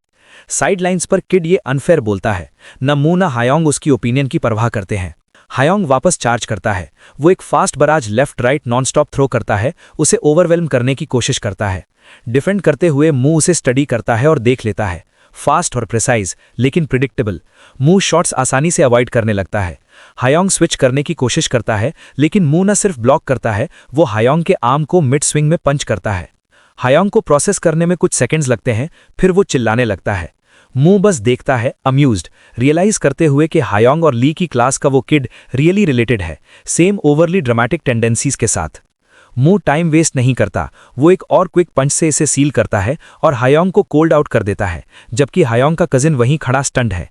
साइड लाइन्स पर किड ये अनफेयर बोलता है। न मू न हायोंग उसकी ओपिनियन की परवाह करते हैं। हायोंग वापस चार्ज करता है। वो एक fast barrage left right nonstop throw करता है, उसे ओवरवेल्म करने की कोशिश करता है। डिफेंड करते हुए मू उसे स्टडी करता है और देख लेता है। फास्ट और प्रिसाइज लेकिन प्रिडिक्टेबल। मू शॉट्स आसानी से अवॉइड करने लगता है। हायोंग स्विच करने की कोशिश करता है, लेकिन मू न सिर्फ ब्लॉक करता है, वो हायोंग के आर्म को मिड स्विंग में पंच करता है। हायोंग को प्रोसेस करने में कुछ सेकंड्स लगते हैं, फिर वो चिल्लाने लगता है। मू बस देखता है, अम्यूज्ड, रियलाइज करते हुए कि हायोंग और ली की क्लास का वो किड रियली रिलेटेड है, सेम ओवरली ड्रामेटिक टेंडेंसीज के साथ। मू टाइम वेस्ट नहीं करता, वो एक और क्विक पंच से इसे सील करता है और हायोंग को कोल्ड आउट कर देता है, जबकि हायोंग का कजिन वहीं खड़ा स्टंड है।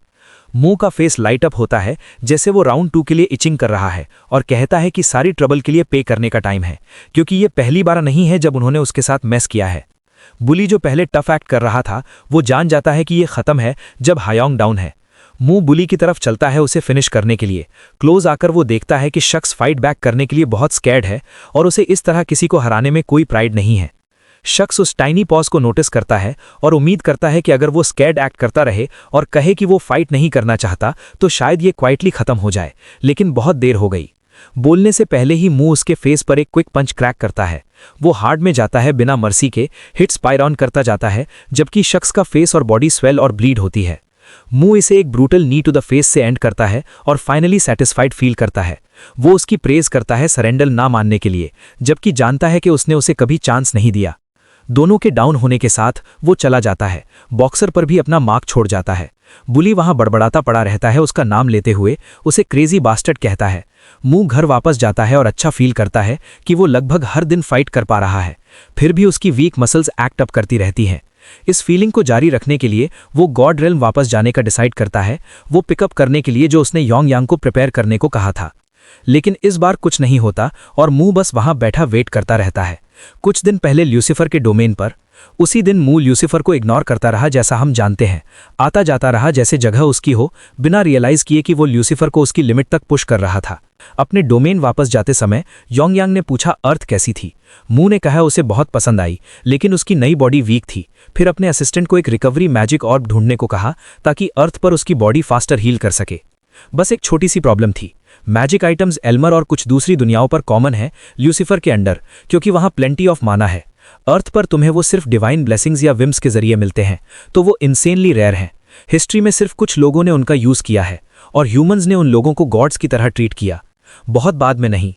मू का फेस लाइट अप होता है, जैसे वो राउंड 2 के लिए इचिंग कर रहा है और कहता है कि सारी ट्रबल के लिए पे करने का टाइम है, क्योंकि ये पहली बार नहीं है जब उन्होंने उसके साथ मैस किया है। बुली जो पहले टफ एक्ट कर रहा था, वो जान जाता है कि ये खत्म है जब हायोंग डाउन है। मू बुली की तरफ चलता है उसे फिनिश करने के लिए। क्लोज आकर वो देखता है कि शख्स फाइट बैक करने के लिए बहुत स्कैर्ड है और उसे इस तरह किसी को हराने में कोई प्राइड नहीं है। शख्स उस टाइनी पॉज को नोटिस करता है और उम्मीद करता है कि अगर वो स्कैर्ड एक्ट करता रहे और कहे कि वो फाइट नहीं करना चाहता तो शायद ये क्वाइटली खत्म हो जाए, लेकिन बहुत देर हो गई। बोलने से पहले ही मुंह उसके फेस पर एक क्विक पंच क्रैक करता है। वो हार्ड में जाता है बिना मर्सी के, हिट्स पायर ऑन करता जाता है, जबकि शख्स का फेस और बॉडी स्वेल और ब्लीड होती है। मुंह इसे एक brutal knee to the face से एंड करता है और फाइनली सेटिस्फाइड फील करता है। वो उसकी प्रेज करता है सरेंडर ना मानने के लिए, जबकि जानता है कि उसने उसे कभी चांस नहीं दिया। दोनों के डाउन होने के साथ वो चला जाता है, बॉक्सर पर भी अपना मार्क छोड़ जाता है। बुली वहां बड़बड़ाता पड़ा रहता है, उसका नाम लेते हुए उसे क्रेजी बास्टर्ड कहता है। मुंह घर वापस जाता है और अच्छा फील करता है कि वो लगभग हर दिन फाइट कर पा रहा है, फिर भी उसकी वीक मसल्स एक्ट अप करती रहती हैं। इस फीलिंग को जारी रखने के लिए वो गॉड रेल्म वापस जाने का डिसाइड करता है, वो पिकअप करने के लिए जो उसने योंग यांग को प्रिपेयर करने को कहा था। लेकिन इस बार कुछ नहीं होता और मुंह बस वहां बैठा वेट करता रहता है। कुछ दिन पहले ल्यूसिफर के डोमेन पर, उसी दिन मुंह ल्यूसिफर को इग्नोर करता रहा जैसा हम जानते हैं, आता जाता रहा जैसे जगह उसकी हो, बिना रियलाइज किए कि वो ल्यूसिफर को उसकी लिमिट तक पुश कर रहा था। अपने डोमेन वापस जाते समय योंग यांग ने पूछा अर्थ कैसी थी। मुंह ने कहा उसे बहुत पसंद आई, लेकिन उसकी नई बॉडी वीक थी। फिर अपने असिस्टेंट को एक रिकवरी मैजिक ऑर्ब ढूंढने को कहा ताकि अर्थ पर उसकी बॉडी फास्टर हील कर सके। बस एक छोटी सी प्रॉब्लम थी, मैजिक आइटम्स एल्मर और कुछ दूसरी दुनियाओं पर कॉमन है ल्यूसिफर के अंडर, क्योंकि वहां प्लेंटी ऑफ माना है। अर्थ पर तुम्हें वो सिर्फ डिवाइन ब्लेसिंग्स या विम्स के जरिए मिलते हैं, तो वो इंसेनली रेयर हैं। हिस्ट्री में सिर्फ कुछ लोगों ने उनका यूज किया है और ह्यूमंस ने उन लोगों को गॉड्स की तरह ट्रीट किया, बहुत बाद में नहीं।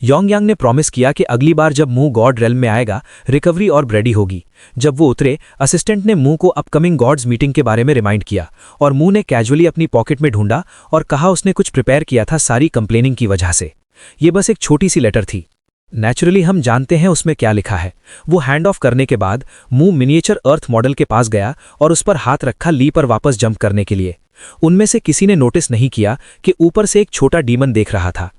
योंग यांग ने प्रॉमिस किया कि अगली बार जब मुंह गॉड रेल्म में आएगा रिकवरी और रेडी होगी। जब वो उतरे, असिस्टेंट ने मुंह को अपकमिंग गॉड्स मीटिंग के बारे में रिमाइंड किया और मुंह ने कैजुअली अपनी पॉकेट में ढूंढा और कहा उसने कुछ प्रिपेयर किया था सारी कंप्लेनिंग की वजह से। ये बस एक छोटी सी लेटर थी। नेचुरली हम जानते हैं उसमें क्या लिखा है। वो हैंड ऑफ करने के बाद मुंह मिनिएचर अर्थ मॉडल के पास गया और उस पर हाथ रखा ली पर वापस जंप करने के लिए। उनमें से किसी ने नोटिस नहीं किया कि ऊपर से एक छोटा डीमन देख रहा था,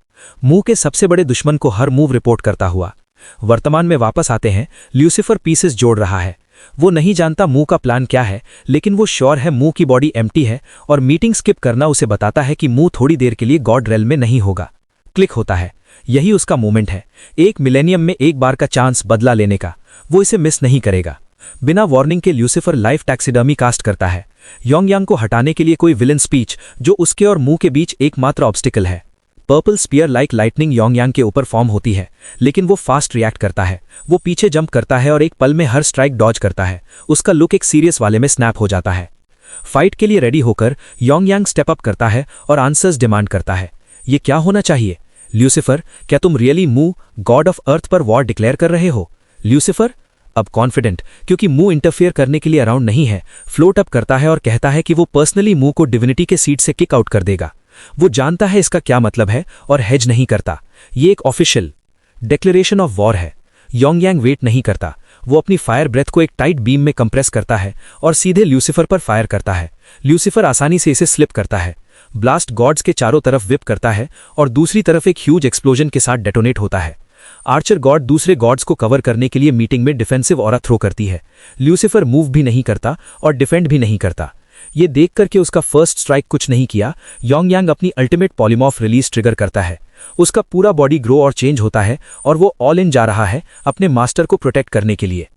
मुंह के सबसे बड़े दुश्मन को हर मूव रिपोर्ट करता हुआ। वर्तमान में वापस आते हैं, ल्यूसिफर पीसेस जोड़ रहा है। वो नहीं जानता मुंह का प्लान क्या है, लेकिन वो श्योर है मुंह की बॉडी एम्प्टी है और मीटिंग स्किप करना उसे बताता है कि मुंह थोड़ी देर के लिए गॉड रेल्म में नहीं होगा। क्लिक होता है, यही उसका मोमेंट है, एक मिलेनियम में एक बार का चांस बदला लेने का। वो इसे मिस नहीं करेगा। बिना वार्निंग के ल्यूसिफर लाइफ टैक्सीडर्मी कास्ट करता है, योंग यांग को हटाने के लिए कोई विलन स्पीच जो उसके और मुंह के बीच एकमात्र ऑब्स्टिकल है। Purple spear like lightning Yong Yang के ऊपर फॉर्म होती है, लेकिन वो फास्ट रिएक्ट करता है। वो पीछे जंप करता है और एक पल में हर स्ट्राइक डॉज करता है। उसका लुक एक सीरियस वाले में स्नैप हो जाता है। फाइट के लिए रेडी होकर योंग यांग स्टेप अप करता है और आंसर्स डिमांड करता है। ये क्या होना चाहिए? ल्यूसिफर, क्या तुम रियली मुंह गॉड ऑफ अर्थ पर वॉर डिक्लेयर कर रहे हो? ल्यूसिफर अब कॉन्फिडेंट, क्योंकि मुंह इंटरफेयर करने के लिए अराउंड नहीं है, फ्लोट अप करता है और कहता है कि वो पर्सनली मुंह को डिविनिटी के सीट से किक आउट कर देगा। वो जानता है इसका क्या मतलब है और हेज नहीं करता। ये एक ऑफिशियल डिक्लेरेशन ऑफ वॉर है। योंग यांग वेट नहीं करता, वो अपनी फायर ब्रेथ को एक टाइट बीम में कंप्रेस करता है और सीधे ल्यूसिफर पर फायर करता है। ल्यूसिफर आसानी से इसे स्लिप करता है। ब्लास्ट गॉड्स के चारों तरफ विप करता है और दूसरी तरफ एक ह्यूज एक्सप्लोजन के साथ डेटोनेट होता है। आर्चर गॉड दूसरे गॉड्स को कवर करने के लिए मीटिंग में डिफेंसिव ऑरा थ्रो करती है। ल्यूसिफर मूव भी नहीं करता और डिफेंड भी नहीं करता। ये देख करके उसका फर्स्ट स्ट्राइक कुछ नहीं किया, योंग यांग अपनी अल्टीमेट पॉलीमॉर्फ रिलीज ट्रिगर करता है। उसका पूरा बॉडी ग्रो और चेंज होता है और वो ऑल इन जा रहा है अपने मास्टर को प्रोटेक्ट करने के लिए।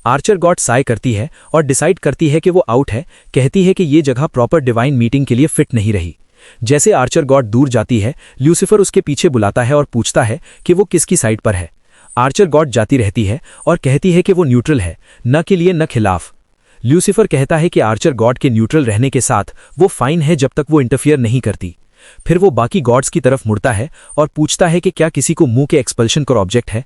आर्चर गॉड साय करती है और डिसाइड करती है कि वो आउट है, कहती है कि ये जगह प्रॉपर डिवाइन मीटिंग के लिए फिट नहीं रही। जैसे आर्चर गॉड दूर जाती है, ल्यूसीफर उसके पीछे बुलाता है और पूछता है कि वो किसकी साइड पर है। आर्चर गॉड जाती रहती है और कहती है कि वो न्यूट्रल है, न के लिए न खिलाफ। ल्यूसीफर कहता है कि आर्चर गॉड के न्यूट्रल रहने के साथ वो फाइन है जब तक वो इंटरफियर नहीं करती। फिर वो बाकी गॉड्स की तरफ मुड़ता है और पूछता है कि क्या किसी को मुंह के एक्सपल्शन का ऑब्जेक्ट है।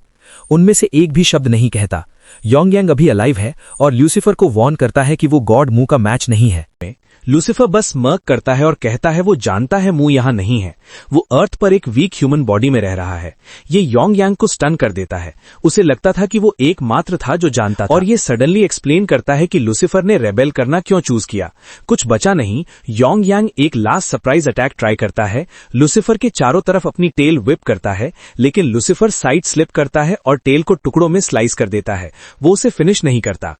उनमें से एक भी शब्द नहीं कहता। योंग यांग अभी अलाइव है और ल्यूसीफर को वॉर्न करता है कि वो गॉड मुंह का मैच नहीं है। लूसीफर बस मर्क करता है और कहता है वो जानता है मुंह यहां नहीं है, वो अर्थ पर एक वीक ह्यूमन बॉडी में रह रहा है। ये योंग यांग को स्टन कर देता है। उसे लगता था कि वो एकमात्र था जो जानता था, और ये सडनली एक्सप्लेन करता है कि लूसीफर ने रेबेल करना क्यों चूज किया। कुछ बचा नहीं, योंग यांग एक लास्ट सरप्राइज अटैक ट्राई करता है। लूसीफर के चारों तरफ अपनी टेल व्हिप करता है, लेकिन लूसीफर साइड स्लिप करता है और टेल को टुकड़ों में स्लाइस कर देता है। वो उसे फिनिश नहीं करता।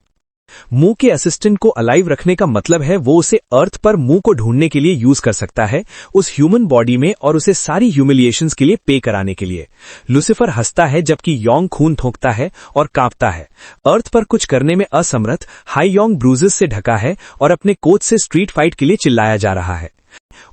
मुंह के असिस्टेंट को अलाइव रखने का मतलब है वो उसे अर्थ पर मुंह को ढूंढने के लिए यूज कर सकता है, उस ह्यूमन बॉडी में, और उसे सारी ह्यूमिलिएशंस के लिए पे कराने के लिए। लूसीफर हंसता है जबकि योंग खून थोंकता है और कांपता है। अर्थ पर कुछ करने में असमर्थ, हाई योंग ब्रूजेस से ढका है और अपने कोच से स्ट्रीट फाइट के लिए चिल्लाया जा रहा है।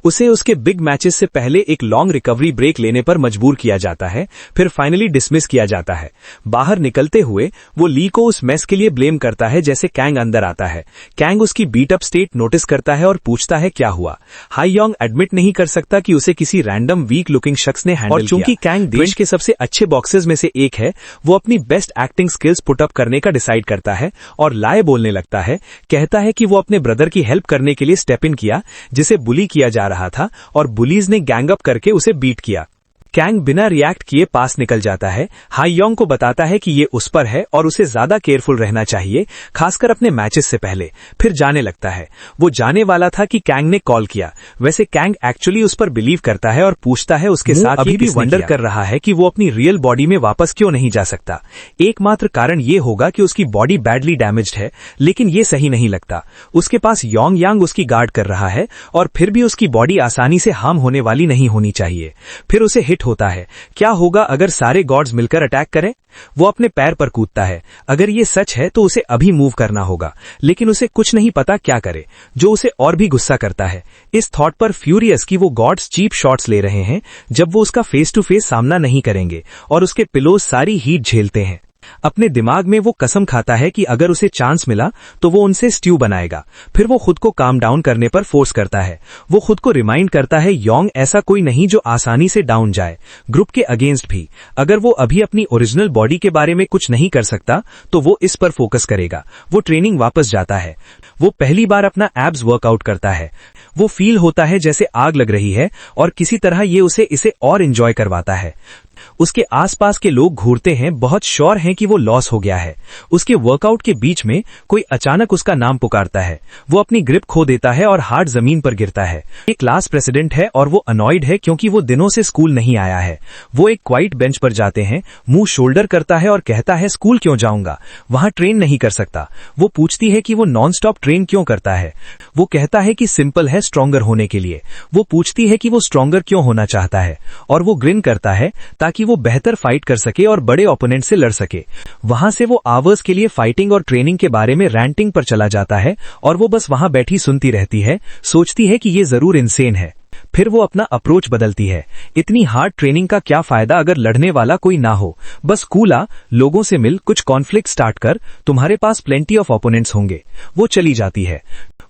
उसे उसके बिग मैचेस से पहले एक लॉन्ग रिकवरी ब्रेक लेने पर मजबूर किया जाता है, फिर फाइनली डिसमिस किया जाता है। बाहर निकलते हुए वो ली को उस मैस के लिए ब्लेम करता है। जैसे कैंग अंदर आता है, कैंग उसकी बीट अप स्टेट नोटिस करता है और पूछता है क्या हुआ। हाई योंग एडमिट नहीं कर सकता कि उसे किसी रैंडम वीक लुकिंग शख्स ने हैंडल किया, और चूंकि कैंग देश के सबसे अच्छे बॉक्सर्स में से एक है, वो अपनी best acting skills put up करने का डिसाइड करता है और लाए बोलने लगता है। कहता है कि वो अपने ब्रदर की हेल्प करने के लिए स्टेप इन किया जिसे बुली किया जा रहा था, और बुलीज ने गैंग अप करके उसे बीट किया। कैंग बिना रिएक्ट किए पास निकल जाता है। हाई योंग को बताता है कि ये उस पर है और उसे ज्यादा केयरफुल रहना चाहिए, खासकर अपने मैचेस से पहले। फिर जाने लगता है। वो जाने वाला था कि कैंग ने कॉल किया। वैसे कैंग एक्चुअली उस पर बिलीव करता है और पूछता है उसके साथ अभी भी वंडर कर रहा है कि वो अपनी रियल बॉडी में वापस क्यों नहीं जा सकता। एकमात्र कारण ये होगा कि उसकी बॉडी बैडली डैमेज्ड है, लेकिन ये सही नहीं लगता। उसके पास योंग यांग उसकी गार्ड कर रहा है और फिर भी उसकी बॉडी आसानी से हार्म होने वाली नहीं होनी चाहिए। फिर उसे हिट होता है। क्या होगा अगर सारे गॉड्स मिलकर अटैक करें? वो अपने पैर पर कूदता है। अगर ये सच है तो उसे अभी मूव करना होगा, लेकिन उसे कुछ नहीं पता क्या करे, जो उसे और भी गुस्सा करता है। इस थॉट पर फ्यूरियस कि वो गॉड्स चीप शॉट्स ले रहे हैं जब वो उसका फेस टू फेस सामना नहीं करेंगे, और उसके पिलोज सारी हीट झेलते हैं। अपने दिमाग में वो कसम खाता है कि अगर उसे चांस मिला तो वो उनसे स्ट्यू बनाएगा। फिर वो खुद को काम डाउन करने पर फोर्स करता है। वो खुद को रिमाइंड करता है योंग ऐसा कोई नहीं जो आसानी से डाउन जाए, ग्रुप के अगेंस्ट भी। अगर वो अभी अपनी ओरिजिनल बॉडी के बारे में कुछ नहीं कर सकता तो वो इस पर फोकस करेगा। वो ट्रेनिंग वापस जाता है। वो पहली बार अपना एब्स वर्कआउट करता है। वो फील होता है जैसे आग लग रही है और किसी तरह ये उसे इसे और एंजॉय करवाता है। उसके आसपास के लोग घूरते हैं, बहुत श्योर हैं कि वो लॉस हो गया है। उसके वर्कआउट के बीच में कोई अचानक उसका नाम पुकारता है। वो अपनी ग्रिप खो देता है और हार्ड जमीन पर गिरता है। एक क्लास प्रेसिडेंट है और वो अनॉयड है क्योंकि वो दिनों से स्कूल नहीं आया है। वो एक क्वाइट बेंच पर जाते हैं, मुंह शोल्डर करता है और कहता है स्कूल क्यों जाऊंगा, वहां ट्रेन नहीं कर सकता। वो पूछती है कि वो नॉन स्टॉप ट्रेन क्यों करता है। वो कहता है कि सिंपल है, स्ट्रॉन्गर होने के लिए। वो पूछती है कि वो स्ट्रॉन्गर क्यों होना चाहता है, और वो ग्रिन करता है ताकि वो बेहतर फाइट कर सके और बड़े ओपोनेंट से लड़ सके। वहां से वो आवर्स के लिए फाइटिंग और ट्रेनिंग के बारे में रैंटिंग पर चला जाता है, और वो बस वहां बैठी सुनती रहती है, सोचती है कि ये जरूर इंसेन है। फिर वो अपना अप्रोच बदलती है। इतनी हार्ड ट्रेनिंग का क्या फायदा अगर लड़ने वाला कोई ना हो। बस कूल आ, लोगों से मिल, कुछ कॉन्फ्लिक्ट स्टार्ट कर, तुम्हारे पास प्लेंटी ऑफ ओपोनेंट्स होंगे। वो चली जाती है।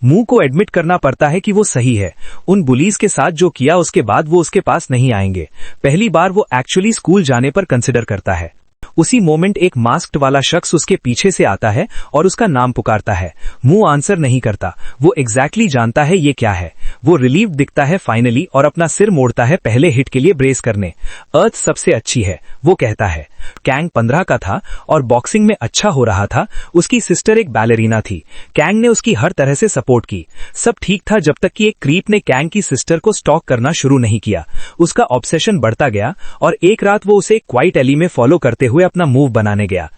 मुंह को एडमिट करना पड़ता है कि वो सही है। उन बुलीज के साथ जो किया उसके बाद वो उसके पास नहीं आएंगे। पहली बार वो एक्चुअली स्कूल जाने पर कंसिडर करता है। उसी मोमेंट एक मास्क्ड वाला शख्स उसके पीछे से आता है और उसका नाम पुकारता है। मुंह आंसर नहीं करता। वो एग्जैक्टली जानता है ये क्या है। वो रिलीव दिखता है फाइनली और अपना सिर मोड़ता है पहले हिट के लिए ब्रेस करने। अर्थ सबसे अच्छी है, वो कहता है। कैंग 15 का था और बॉक्सिंग में अच्छा हो रहा था। उसकी सिस्टर एक बैलेरिना थी। कैंग ने उसकी हर तरह से सपोर्ट की। सब ठीक था जब तक कि एक क्रीप ने कैंग की सिस्टर को स्टॉक करना शुरू नहीं किया। उसका ऑब्सेशन बढ़ता गया और एक रात वो उसे क्वाइट एली में फॉलो करते हुए अपना मूव बनाने गया।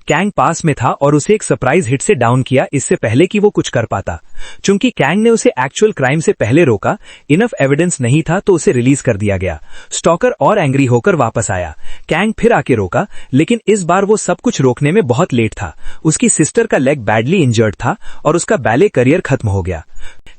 कैंग पास में था और उसे एक सरप्राइज हिट से डाउन किया, इससे पहले कि वो कुछ कर पाता। चूंकि कैंग ने उसे एक्चुअल क्राइम से पहले रोका, इनफ एविडेंस नहीं था तो उसे रिलीज कर दिया गया। स्टॉकर और एंग्री होकर वापस आया। कैंग फिर आके रोका, लेकिन इस बार वो सब कुछ रोकने में बहुत लेट था। उसकी सिस्टर का लेग बैडली इंजर्ड था और उसका बैले करियर खत्म हो गया।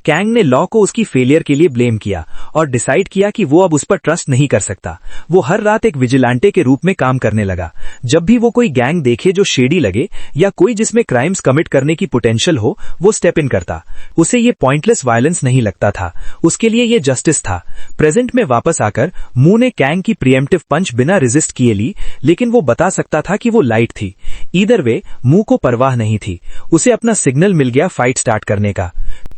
कैंग ने लॉ को उसकी फेलियर के लिए ब्लेम किया और डिसाइड किया कि वो अब उस पर ट्रस्ट नहीं कर सकता। वो हर रात एक विजिलेंटे के रूप में काम करने लगा। जब भी वो कोई गैंग देखे जो शेडी लगे या कोई जिसमें क्राइम्स कमिट करने की पोटेंशियल हो, वो स्टेप इन करता। उसे ये पॉइंटलेस वायलेंस नहीं लगता था, उसके लिए ये जस्टिस था। प्रेजेंट में वापस आकर मू ने कैंग की प्रीएम्प्टिव पंच बिना रेजिस्ट किए ली, लेकिन वो बता सकता था कि वो लाइट थी। ईदर वे मू को परवाह नहीं थी। उसे अपना सिग्नल मिल गया फाइट स्टार्ट करने का।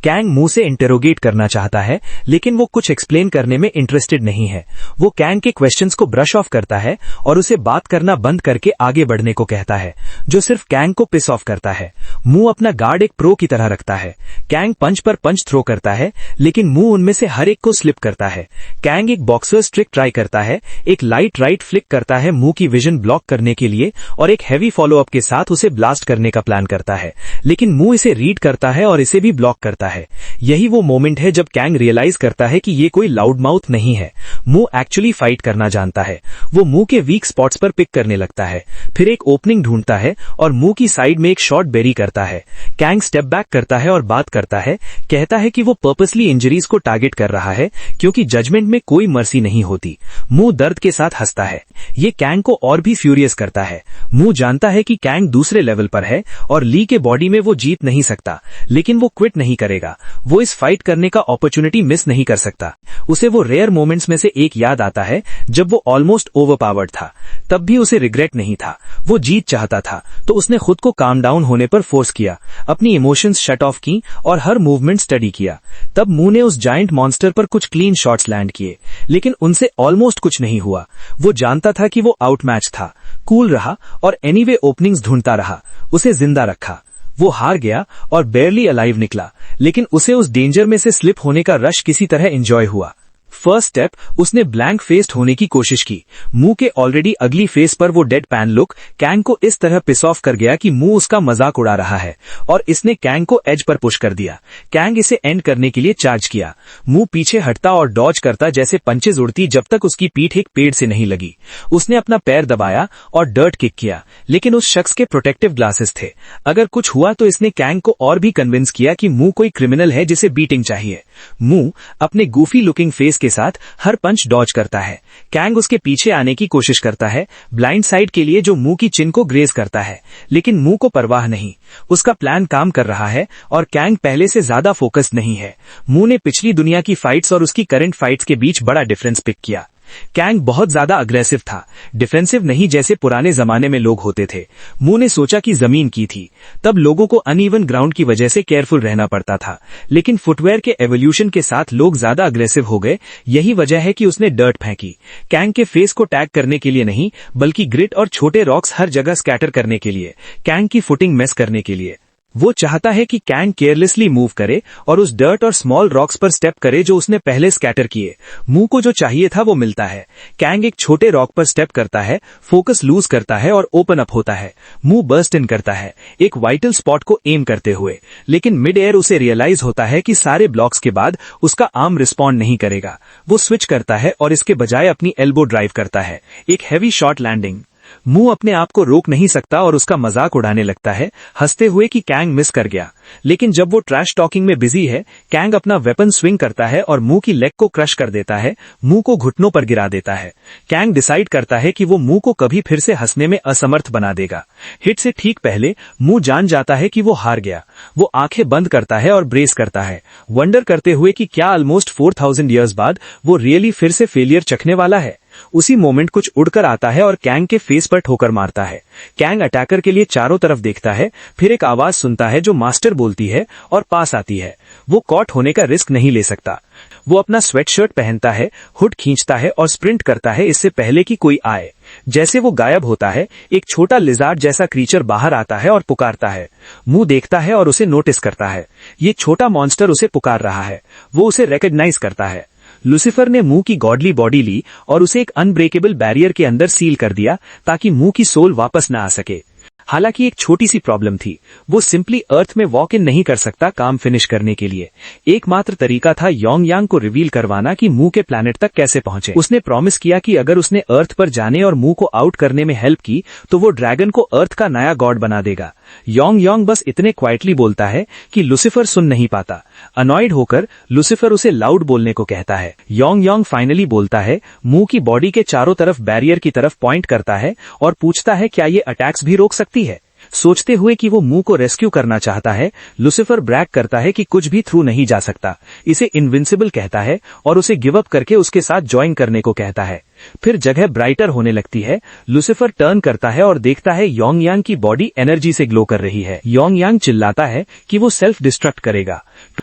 कैंग मू से इंटेरोगेट करना चाहता है, लेकिन वो कुछ एक्सप्लेन करने में इंटरेस्टेड नहीं है। वो कैंग के क्वेश्चंस को ब्रश ऑफ करता है और उसे बात करना बंद करके आगे बढ़ने को कहता है, जो सिर्फ कैंग को पिस ऑफ करता है। मू अपना गार्ड एक प्रो की तरह रखता है। कैंग पंच पर पंच थ्रो करता है, लेकिन मू उनमें से हर एक को स्लिप करता है। कैंग एक बॉक्सर्स ट्रिक ट्राई करता है, एक लाइट राइट फ्लिक करता है मू की विजन ब्लॉक करने के लिए और एक हैवी फॉलोअप के साथ उसे ब्लास्ट करने का प्लान करता है, लेकिन मू इसे रीड करता है और इसे भी ब्लॉक करता है। यही वो मोमेंट है जब कैंग रियलाइज करता है कि ये कोई लाउड माउथ नहीं है, मू एक्चुअली फाइट करना जानता है। वो मू के वीक स्पॉट्स पर पिक करने लगता है, फिर एक ओपनिंग ढूंढता है और मू की साइड में एक शॉट बेरी करता है। कैंग स्टेप बैक करता है और बात करता है, कहता है कि वो पर्पसली इंजरीज को टारगेट कर रहा है क्योंकि जजमेंट में कोई मर्सी नहीं होती। मू दर्द के साथ हंसता है। ये कैंग को और भी फ्यूरियस करता है। मू जानता है कि कैंग दूसरे लेवल पर है और ली के बॉडी में वो जीत नहीं सकता, लेकिन वो क्विट नहीं करेगा। वो इस फाइट करने का अपॉर्चुनिटी मिस नहीं कर सकता। उसे वो रेयर मोमेंट्स में से एक याद आता है जब वो ऑलमोस्ट ओवरपावर्ड था। तब भी उसे रिग्रेट नहीं था। वो जीत चाहता था, तो उसने खुद को काम डाउन होने पर फोर्स किया, अपनी इमोशंस शट ऑफ की और हर मूवमेंट स्टडी किया। तब मू ने उस जायंट मॉन्स्टर पर कुछ क्लीन शॉट्स लैंड किए, लेकिन उनसे ऑलमोस्ट कुछ नहीं हुआ। वो जानता था कि वो आउटमैच था, कूल रहा और एनीवे ओपनिंग्स ढूंढता रहा, उसे जिंदा रखा। वो हार गया और बेयरली अलाइव निकला, लेकिन उसे उस डेंजर में से स्लिप होने का रश किसी तरह एंजॉय हुआ। फर्स्ट स्टेप, उसने ब्लैंक फेस्ड होने की कोशिश की। मुंह के ऑलरेडी अगली फेस पर वो डेड पैन लुक कैंग को इस तरह पिस ऑफ कर गया कि मुंह उसका मजाक उड़ा रहा है और इसने कैंग को एज पर पुश कर दिया। कैंग इसे एंड करने के लिए चार्ज किया। मुंह पीछे हटता और डॉज करता जैसे पंचेज उड़ती जब तक उसकी पीठ एक पेड़ से नहीं लगी। उसने अपना पैर दबाया और डर्ट किक किया, लेकिन उस शख्स के प्रोटेक्टिव ग्लासेस थे। अगर कुछ हुआ तो इसने कैंग को और भी कन्विंस किया कि मुंह कोई क्रिमिनल है जिसे बीटिंग चाहिए। मुंह अपने गूफी लुकिंग फेस के साथ हर पंच डॉज करता है। कैंग उसके पीछे आने की कोशिश करता है, ब्लाइंड साइड के लिए जो मुंह की चिन को ग्रेज करता है, लेकिन मुंह को परवाह नहीं। उसका प्लान काम कर रहा है और कैंग पहले से ज्यादा फोकस्ड नहीं है। मुंह ने पिछली दुनिया की फाइट्स और उसकी करंट फाइट्स के बीच बड़ा डिफरेंस पिक किया। कैंग बहुत ज्यादा अग्रेसिव था, डिफेंसिव नहीं जैसे पुराने जमाने में लोग होते थे। मुंह ने सोचा कि जमीन की थी, तब लोगों को अनइवन ग्राउंड की वजह से केयरफुल रहना पड़ता था, लेकिन फुटवेयर के एवोल्यूशन के साथ लोग ज्यादा अग्रेसिव हो गए। यही वजह है कि उसने डर्ट फेंकी, कैंग के फेस को टैग करने के लिए नहीं, बल्कि ग्रिट और छोटे रॉक्स हर जगह स्कैटर करने के लिए, कैंग की फुटिंग मेस करने के लिए। वो चाहता है कि कैंग केयरलेसली मूव करे और उस डर्ट और स्मॉल रॉक्स पर स्टेप करे जो उसने पहले स्कैटर किए। मुंह को जो चाहिए था वो मिलता है। कैंग एक छोटे रॉक पर स्टेप करता है, फोकस लूज करता है और ओपन अप होता है। मुंह बर्स्ट इन करता है, एक वाइटल स्पॉट को एम करते हुए, लेकिन मिड एयर उसे रियलाइज होता है कि सारे ब्लॉक्स के बाद उसका आर्म रिस्पॉन्ड नहीं करेगा। वो स्विच करता है और इसके बजाय अपनी एल्बो ड्राइव करता है, एक हैवी शॉट लैंडिंग। मुंह अपने आप को रोक नहीं सकता और उसका मजाक उड़ाने लगता है, हंसते हुए कि कैंग मिस कर गया। लेकिन जब वो ट्रैश टॉकिंग में बिजी है, कैंग अपना वेपन स्विंग करता है और मुंह की लेग को क्रश कर देता है, मुंह को घुटनों पर गिरा देता है। कैंग डिसाइड करता है कि वो मुंह को कभी फिर से हंसने में असमर्थ बना देगा। हिट से ठीक पहले मुंह जान जाता है कि वो हार गया। वो आंखें बंद करता है और ब्रेस करता है, वंडर करते हुए कि क्या ऑलमोस्ट 4000 ईयर्स बाद वो रियली फिर से फेलियर चखने वाला है। उसी मोमेंट कुछ उड़कर आता है और कैंग के फेस पर ठोकर मारता है। कैंग अटैकर के लिए चारों तरफ देखता है, फिर एक आवाज सुनता है जो मास्टर बोलती है और पास आती है। वो कॉट होने का रिस्क नहीं ले सकता। वो अपना स्वेटशर्ट पहनता है, हुड खींचता है और स्प्रिंट करता है इससे पहले कि कोई आए। जैसे वो गायब होता है, एक छोटा लिजार्ड जैसा क्रीचर बाहर आता है और पुकारता है। मुंह देखता है और उसे नोटिस करता है। ये छोटा मॉन्स्टर उसे पुकार रहा है। वो उसे रिकॉग्नाइज करता है। लूसीफर ने मुंह की गॉडली बॉडी ली और उसे एक अनब्रेकेबल बैरियर के अंदर सील कर दिया ताकि मुंह की सोल वापस न आ सके। हालांकि एक छोटी सी प्रॉब्लम थी, वो सिंपली अर्थ में वॉक इन नहीं कर सकता काम फिनिश करने के लिए। एकमात्र तरीका था योंग यांग को रिवील करवाना कि मू के प्लैनेट तक कैसे पहुंचे। उसने प्रॉमिस किया कि अगर उसने अर्थ पर जाने और मू को आउट करने में हेल्प की तो वो ड्रैगन को अर्थ का नया गॉड बना देगा। योंग यांग बस इतने क्वाइटली बोलता है कि लूसीफर सुन नहीं पाता। अनॉयड होकर लूसीफर उसे लाउड बोलने को कहता है। योंग यांग फाइनली बोलता है, मू की बॉडी के चारों तरफ बैरियर की तरफ पॉइंट करता है और पूछता है क्या ये अटैक्स भी रोक सकती है। सोचते हुए कि वो मू को रेस्क्यू करना चाहता है, लूसीफर ब्रैग करता है कि कुछ भी थ्रू नहीं जा सकता, इसे इनविंसिबल कहता है और उसे गिव अप करके उसके साथ ज्वाइन करने को कहता है। फिर जगह ब्राइटर होने लगती है। लूसीफर टर्न करता है और देखता है योंग यांग की बॉडी एनर्जी से ग्लो कर रही है। योंग यांग चिल्लाता है कि वो सेल्फ डिस्ट्रक्ट करेगा।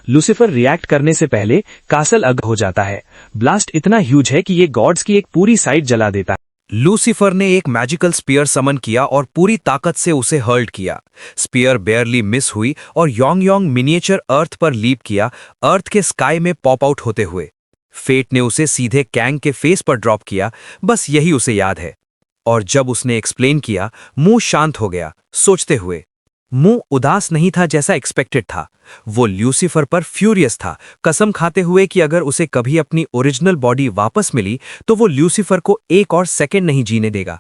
लूसीफर रिएक्ट करने से पहले कासल अग हो जाता है। ब्लास्ट इतना ह्यूज है कि ये गॉड्स की एक पूरी साइड जला देता है। लूसीफर ने एक मैजिकल स्पीयर समन किया और पूरी ताकत से उसे हर्ल्ड किया। स्पीयर बेयरली मिस हुई और योंग यांग मिनिएचर अर्थ पर लीप किया, अर्थ के स्काई में पॉप आउट होते हुए। फेट ने उसे सीधे कैंग के फेस पर ड्रॉप किया, बस यही उसे याद है। और जब उसने एक्सप्लेन किया, मुंह शांत हो गया, सोचते हुए। मुंह उदास नहीं था जैसा एक्सपेक्टेड था, वो ल्यूसीफर पर फ्यूरियस था, कसम खाते हुए कि अगर उसे कभी अपनी ओरिजिनल बॉडी वापस मिली तो वो ल्यूसीफर को एक और सेकंड नहीं जीने देगा।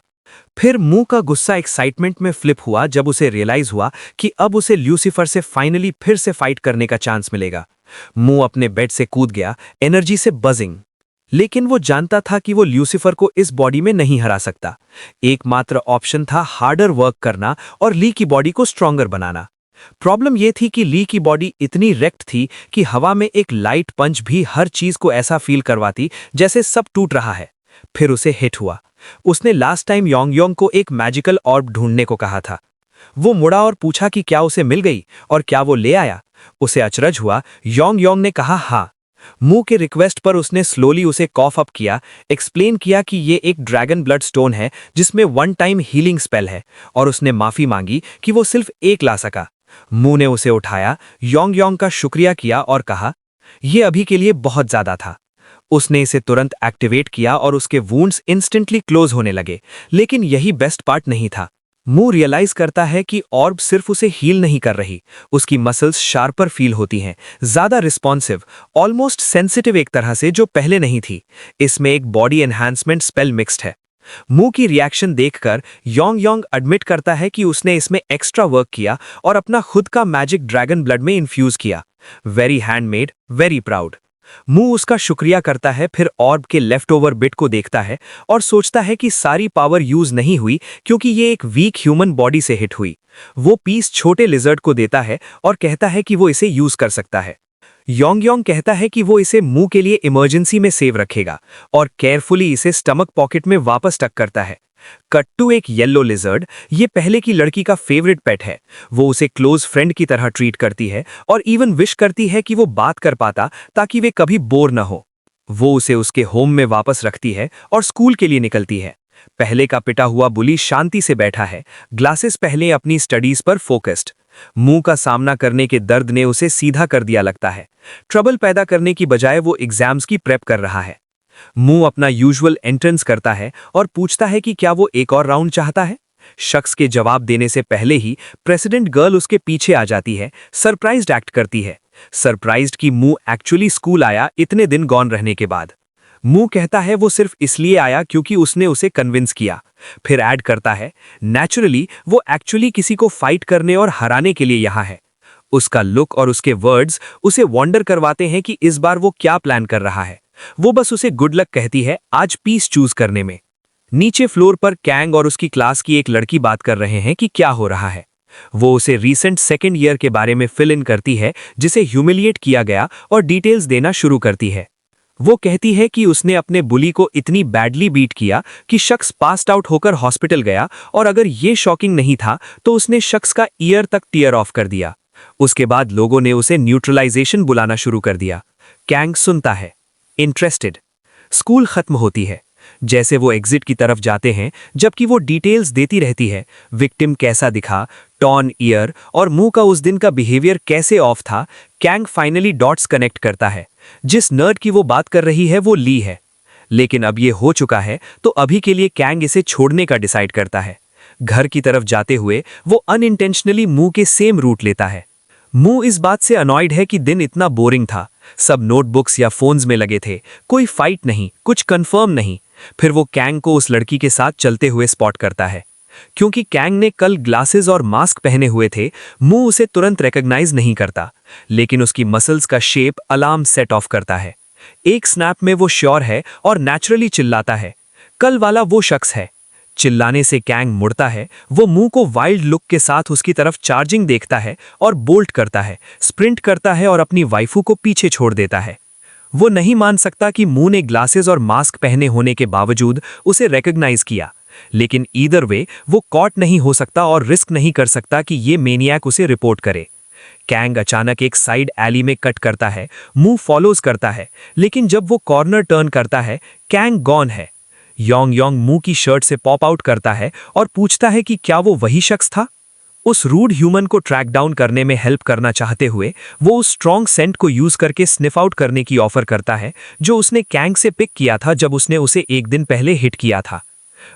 फिर मुंह का गुस्सा एक्साइटमेंट में फ्लिप हुआ जब उसे रियलाइज हुआ कि अब उसे ल्यूसीफर से फाइनली फिर से फाइट करने का चांस मिलेगा। मुंह अपने बेड से कूद गया, एनर्जी से बजिंग। लेकिन वो जानता था कि वो ल्यूसीफर को इस बॉडी में नहीं हरा सकता। एकमात्र ऑप्शन था हार्डर वर्क करना और ली की बॉडी को स्ट्रॉन्गर बनाना। प्रॉब्लम यह थी कि ली की बॉडी इतनी रेक्ट थी कि हवा में एक लाइट पंच भी हर चीज को ऐसा फील करवाती जैसे सब टूट रहा है। फिर उसे हिट हुआ। उसने लास्ट टाइम योंग यांग को एक मैजिकल ऑर्ब ढूंढने को कहा था। वो मुड़ा और पूछा कि क्या उसे मिल गई और क्या वो ले आया। उसे अचरज हुआ। योंग यांग ने कहा हाँ। मुंह के रिक्वेस्ट पर उसने स्लोली उसे कॉफ अप किया, एक्सप्लेन किया कि ये एक ड्रैगन ब्लड स्टोन है जिसमें वन टाइम हीलिंग स्पेल है, और उसने माफी मांगी कि वो सिर्फ एक ला सका। मुंह ने उसे उठाया, योंग यांग का शुक्रिया किया और कहा यह अभी के लिए बहुत ज्यादा था। उसने इसे तुरंत एक्टिवेट किया और उसके वुंड्स इंस्टेंटली क्लोज होने लगे। लेकिन यही बेस्ट पार्ट नहीं था। मुंह रियलाइज करता है कि ऑर्ब सिर्फ उसे हील नहीं कर रही, उसकी मसल्स शार्पर फील होती हैं, ज्यादा रिस्पॉन्सिव, ऑलमोस्ट सेंसिटिव एक तरह से जो पहले नहीं थी। इसमें एक बॉडी एनहांसमेंट स्पेल मिक्स्ड है। मुंह की रिएक्शन देखकर योंग यांग एडमिट करता है कि उसने इसमें एक्स्ट्रा वर्क किया और अपना खुद का मैजिक ड्रैगन ब्लड में इन्फ्यूज किया। Very handmade, very proud. मुंह उसका शुक्रिया करता है, फिर ऑर्ब के लेफ्ट ओवर बिट को देखता है और सोचता है कि सारी पावर यूज नहीं हुई क्योंकि ये एक वीक ह्यूमन बॉडी से हिट हुई। वो पीस छोटे लिजर्ड को देता है और कहता है कि वो इसे यूज कर सकता है। योंग यांग कहता है कि वो इसे मुंह के लिए इमरजेंसी में सेव रखेगा और केयरफुली इसे स्टमक पॉकेट में वापस टक करता है। कट टू एक येलो लिजर्ड। ये पहले की लड़की का फेवरेट पेट है। वो उसे क्लोज फ्रेंड की तरह ट्रीट करती है और इवन विश करती है कि वो बात कर पाता ताकि वे कभी बोर न हो। वो उसे उसके होम में वापस रखती है और स्कूल के लिए निकलती है। पहले का पिटा हुआ बुली शांति से बैठा है, ग्लासेस पहले अपनी स्टडीज पर फोकस्ड। मुंह का सामना करने के दर्द ने उसे सीधा कर दिया लगता है। ट्रबल पैदा करने की बजाय वो एग्जाम्स की प्रेप कर रहा है। मुंह अपना यूजुअल एंट्रेंस करता है और पूछता है कि क्या वो एक और राउंड चाहता है। शख्स के जवाब देने से पहले ही प्रेसिडेंट गर्ल उसके पीछे आ जाती है, सरप्राइज्ड एक्ट करती है। सरप्राइज्ड कि मुंह एक्चुअली स्कूल आया इतने दिन गॉन रहने के बाद। मुंह कहता है वो सिर्फ इसलिए आया क्योंकि उसने उसे कन्विंस किया। फिर ऐड करता है नेचुरली वो एक्चुअली किसी को फाइट करने और हराने के लिए यहाँ है। उसका लुक और उसके वर्ड्स उसे वॉन्डर करवाते हैं कि इस बार वो क्या प्लान कर रहा है। वो बस उसे गुड लक कहती है आज पीस चूज करने में। नीचे फ्लोर पर कैंग और उसकी क्लास की एक लड़की बात कर रहे हैं कि क्या हो रहा है। वो उसे रीसेंट सेकेंड ईयर के बारे में फिल इन करती है जिसे ह्यूमिलिएट किया गया और डिटेल्स देना शुरू करती है। वो कहती है कि उसने अपने बुली को इतनी बैडली बीट किया कि शख्स पास्ड आउट होकर हॉस्पिटल गया, और अगर ये शॉकिंग नहीं था तो उसने शख्स का ईयर तक टीयर ऑफ कर दिया। उसके बाद लोगों ने उसे न्यूट्रलाइजेशन बुलाना शुरू कर दिया। कैंग सुनता है, इंटरेस्टेड। स्कूल खत्म होती है। जैसे वो एग्जिट की तरफ जाते हैं, जबकि वो डिटेल्स देती रहती है, विक्टिम कैसा दिखा, टॉर्न ईयर और मुंह का उस दिन का बिहेवियर कैसे ऑफ था, कैंग फाइनली डॉट्स कनेक्ट करता है। जिस नर्ड की वो बात कर रही है वो ली है। लेकिन अब ये हो चुका है तो अभी के लिए कैंग इसे छोड़ने का डिसाइड करता है। घर की तरफ जाते हुए वो अनइंटेंशनली मू के सेम रूट लेता है। मू इस बात से अनॉयड है कि दिन इतना बोरिंग था, सब नोटबुक्स या फोन्स में लगे थे, कोई फाइट नहीं, कुछ कंफर्म नहीं। फिर वो कैंग को उस लड़की के साथ चलते हुए स्पॉट करता है। क्योंकि कैंग ने कल ग्लासेस और मास्क पहने हुए थे, मू उसे तुरंत रिकॉग्नाइज नहीं करता, लेकिन उसकी मसल्स का शेप अलार्म सेट ऑफ करता है। एक स्नैप में वो श्योर है और नेचुरली चिल्लाता है, कल वाला वो शख्स है। चिल्लाने से कैंग मुड़ता है, वो मुंह को वाइल्ड लुक के साथ उसकी तरफ चार्जिंग देखता है और बोल्ट करता है, स्प्रिंट करता है और अपनी वाइफू को पीछे छोड़ देता है। वो नहीं मान सकता कि मुंह ने ग्लासेस और मास्क पहने होने के बावजूद उसे रिकॉग्नाइज किया, लेकिन ईदर वे वो कॉट नहीं हो सकता और रिस्क नहीं कर सकता कि ये मेनियक उसे रिपोर्ट करे। कैंग अचानक एक साइड एली में कट करता है, मुंह फॉलोज करता है, लेकिन जब वो कॉर्नर टर्न करता है, कैंग गॉन है। योंग योंग मुंह की शर्ट से पॉप आउट करता है और पूछता है कि क्या वो वही शख्स था। उस रूड ह्यूमन को ट्रैक डाउन करने में हेल्प करना चाहते हुए वो उस स्ट्रॉन्ग सेंट को यूज करके स्निफ आउट करने की ऑफर करता है, जो उसने कैंग से पिक किया था जब उसने उसे एक दिन पहले हिट किया था।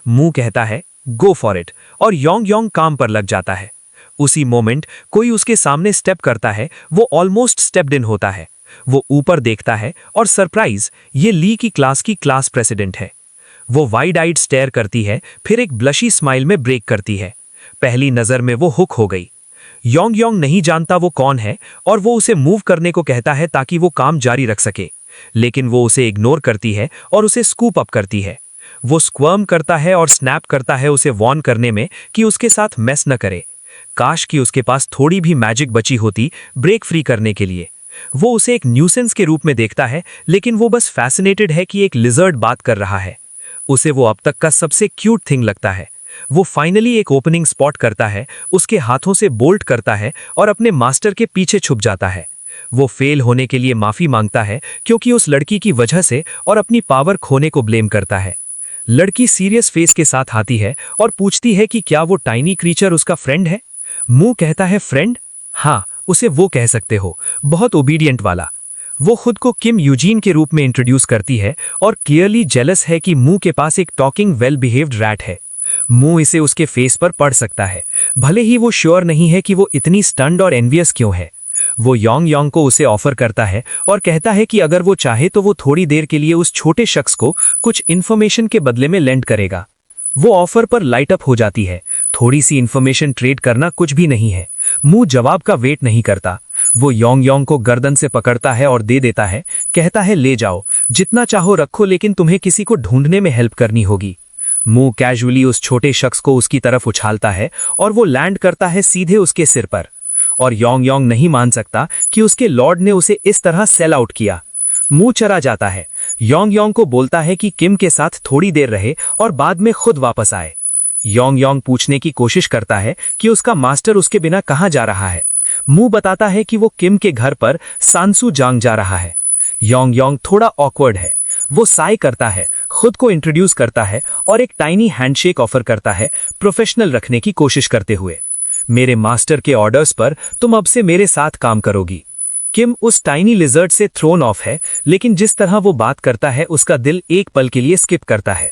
मुंह कहता है गो फॉर इट और योंग योंग काम पर लग जाता है। उसी मोमेंट कोई उसके सामने स्टेप करता है, वो ऑलमोस्ट स्टेप्ड इन होता है। वो ऊपर देखता है और सरप्राइज, ये ली की क्लास प्रेसिडेंट है। वो वाइड आइड स्टेयर करती है, फिर एक ब्लशी स्माइल में ब्रेक करती है। पहली नजर में वो हुक हो गई। योंग योंग नहीं जानता वो कौन है और वो उसे मूव करने को कहता है ताकि वो काम जारी रख सके, लेकिन वो उसे इग्नोर करती है और उसे स्कूप अप करती है। वो स्क्वर्म करता है और स्नैप करता है उसे वॉर्न करने में कि उसके साथ मेस न करे। काश कि उसके पास थोड़ी भी मैजिक बची होती ब्रेक फ्री करने के लिए। वो उसे एक न्यूसेंस के रूप में देखता है, लेकिन वो बस फैसिनेटेड है कि एक लिजर्ड बात कर रहा है। उसे वो अब तक का सबसे क्यूट थिंग लगता है। वो फाइनली एक ओपनिंग स्पॉट करता है, उसके हाथों से बोल्ट करता है और अपने मास्टर के पीछे छुप जाता है। वो फेल होने के लिए माफी मांगता है क्योंकि उस लड़की की वजह से, और अपनी पावर खोने को ब्लेम करता है। लड़की सीरियस फेस के साथ आती है और पूछती है कि क्या वो टाइनी क्रीचर उसका फ्रेंड है। मुंह कहता है फ्रेंड, हाँ उसे वो कह सकते हो, बहुत ओबीडियंट वाला। वो खुद को किम यूजीन के रूप में इंट्रोड्यूस करती है और क्लियरली जेलस है कि मुंह के पास एक टॉकिंग वेल बिहेव्ड रैट है। मुंह इसे उसके फेस पर पढ़ सकता है, भले ही वो श्योर नहीं है कि वो इतनी स्टन्ड और एनवियस क्यों है। वो योंग योंग को उसे ऑफर करता है और कहता है कि अगर वो चाहे तो वो थोड़ी देर के लिए उस छोटे शख्स को कुछ इन्फॉर्मेशन के बदले में लेंड करेगा। वो ऑफर पर लाइट अप हो जाती है। थोड़ी सी इन्फॉर्मेशन ट्रेड करना कुछ भी नहीं है। मुंह जवाब का वेट नहीं करता। वो योंग योंग को गर्दन से पकड़ता है और दे देता है, कहता है ले जाओ, जितना चाहो रखो, लेकिन तुम्हें किसी को ढूंढने में हेल्प करनी होगी। मुंह कैजुअली उस छोटे शख्स को उसकी तरफ उछालता है और वो लैंड करता है सीधे उसके सिर पर। और योंग योंग नहीं मान सकता कि उसके लॉर्ड ने उसे इस तरह सेल आउट किया। मुंह चरा जाता है। योंग योंग को बोलता है कि किम के साथ थोड़ी देर रहे और बाद में खुद वापस आए। योंग योंग पूछने की कोशिश करता है कि उसका मास्टर उसके बिना कहाँ जा रहा है। मुंह बताता है कि वो किम के घर पर सांसू जांग जा रहा है। योंग योंग थोड़ा ऑकवर्ड है। वो साई करता है, खुद को इंट्रोड्यूस करता है और एक टाइनी हैंडशेक ऑफर करता है, प्रोफेशनल रखने की कोशिश करते हुए। मेरे मास्टर के ऑर्डर्स पर तुम अब से मेरे साथ काम करोगी। किम उस टाइनी लिजर्ड से थ्रोन ऑफ है, लेकिन जिस तरह वो बात करता है उसका दिल एक पल के लिए स्किप करता है।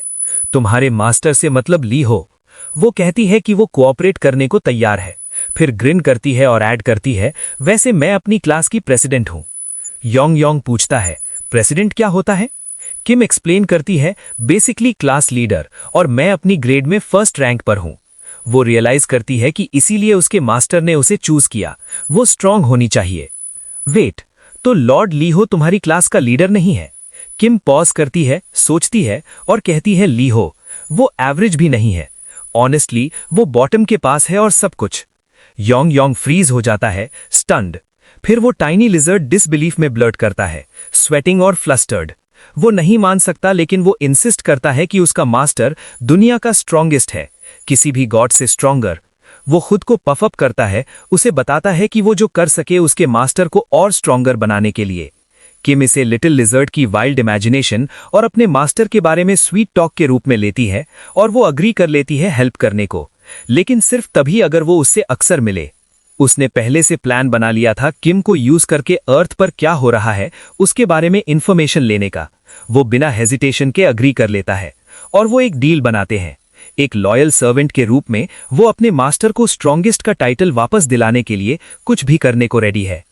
तुम्हारे मास्टर से मतलब ली हो। वो कहती है कि वो कोऑपरेट करने को तैयार है, फिर ग्रिन करती है और ऐड करती है, वैसे मैं अपनी क्लास की प्रेसिडेंट हूं। योंग योंग पूछता है प्रेसिडेंट क्या होता है। किम एक्सप्लेन करती है बेसिकली क्लास लीडर, और मैं अपनी ग्रेड में फर्स्ट रैंक पर हूं। वो रियलाइज करती है कि इसीलिए उसके मास्टर ने उसे चूज किया, वो स्ट्रांग होनी चाहिए। वेट, तो लॉर्ड लीहो तुम्हारी क्लास का लीडर नहीं है? किम पॉज करती है, सोचती है और कहती है लीहो वो एवरेज भी नहीं है। ऑनेस्टली वो बॉटम के पास है और सब कुछ। योंग योंग फ्रीज हो जाता है, स्टन्ड। फिर वो टाइनी लिजर्ड डिसबिलीफ में ब्लर्ट करता है, स्वेटिंग और फ्लस्टर्ड। वो नहीं मान सकता, लेकिन वो इंसिस्ट करता है कि उसका मास्टर दुनिया का स्ट्रॉन्गेस्ट है, किसी भी गॉड से स्ट्रॉन्गर। वो खुद को पफ अप करता है, उसे बताता है कि वो जो कर सके उसके मास्टर को और स्ट्रॉन्गर बनाने के लिए। किम इसे लिटिल लिजर्ड की वाइल्ड इमेजिनेशन और अपने मास्टर के बारे में स्वीट टॉक के रूप में लेती है और वो अग्री कर लेती है हेल्प करने को, लेकिन सिर्फ तभी अगर वो उससे अक्सर मिले। उसने पहले से प्लान बना लिया था किम को यूज करके अर्थ पर क्या हो रहा है उसके बारे में इंफॉर्मेशन लेने का। वो बिना हेजिटेशन के अग्री कर लेता है और वो एक डील बनाते हैं। एक लॉयल सर्वेंट के रूप में वो अपने मास्टर को स्ट्रॉन्गेस्ट का टाइटल वापस दिलाने के लिए कुछ भी करने को रेडी है।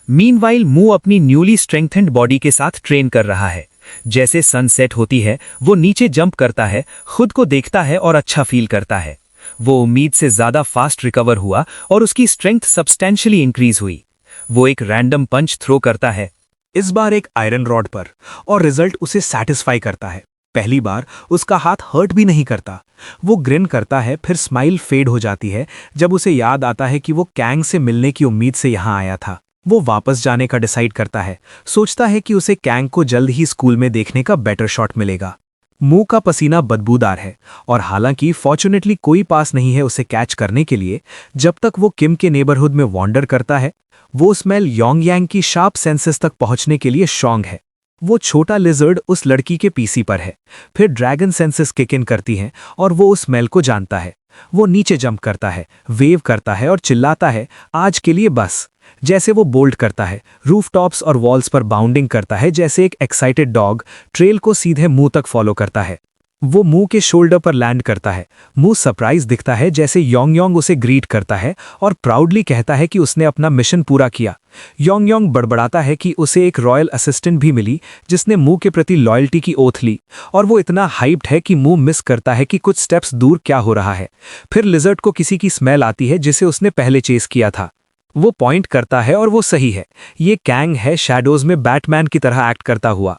मीनवाइल मू अपनी न्यूली स्ट्रेंथेंड बॉडी के साथ ट्रेन कर रहा है। जैसे सनसेट होती है वो नीचे जंप करता है, खुद को देखता है और अच्छा फील करता है। वो उम्मीद से ज्यादा फास्ट रिकवर हुआ और उसकी स्ट्रेंथ सब्सटेंशियली इंक्रीज हुई। वो एक रैंडम पंच थ्रो करता है, इस बार एक आयरन रॉड पर, और रिजल्ट उसे सैटिस्फाई करता है। पहली बार उसका हाथ हर्ट भी नहीं करता। वो ग्रिन करता है, फिर स्माइल फेड हो जाती है जब उसे याद आता है कि वो कैंग से मिलने की उम्मीद से यहाँ आया था। वो वापस जाने का डिसाइड करता है, सोचता है कि उसे कैंग को जल्द ही स्कूल में देखने का बेटर शॉट मिलेगा। मुंह का पसीना बदबूदार है और हालांकि फॉर्चुनेटली कोई पास नहीं है उसे कैच करने के लिए। जब तक वो किम के नेबरहुड में वॉन्डर करता है, वो स्मेल योंग यांग की शार्प सेंसेस तक पहुंचने के लिए स्ट्रॉन्ग है। वो छोटा लिजर्ड उस लड़की के पीसी पर है, फिर ड्रैगन सेंसेस किक इन करती हैं और वो उस स्मेल को जानता है। वो नीचे जंप करता है, वेव करता है और चिल्लाता है, आज के लिए बस। जैसे वो बोल्ड करता है, रूफटॉप्स और वॉल्स पर बाउंडिंग करता है जैसे एक एक्साइटेड डॉग ट्रेल को सीधे मुंह तक फॉलो करता है। वो मुंह के शोल्डर पर लैंड करता है। मुंह सरप्राइज दिखता है जैसे योंग योंग उसे ग्रीट करता है और प्राउडली कहता है कि उसने अपना मिशन पूरा किया। योंग योंग बड़बड़ाता है कि उसे एक रॉयल असिस्टेंट भी मिली जिसने मुंह के प्रति लॉयल्टी की ओथ ली, और वो इतना हाइप्ड है कि मुंह मिस करता है कि कुछ स्टेप्स दूर क्या हो रहा है। फिर लिजर्ड को किसी की स्मेल आती है जिसे उसने पहले चेस किया था। वो पॉइंट करता है और वो सही है। ये कैंग है, शैडोज में बैटमैन की तरह एक्ट करता हुआ।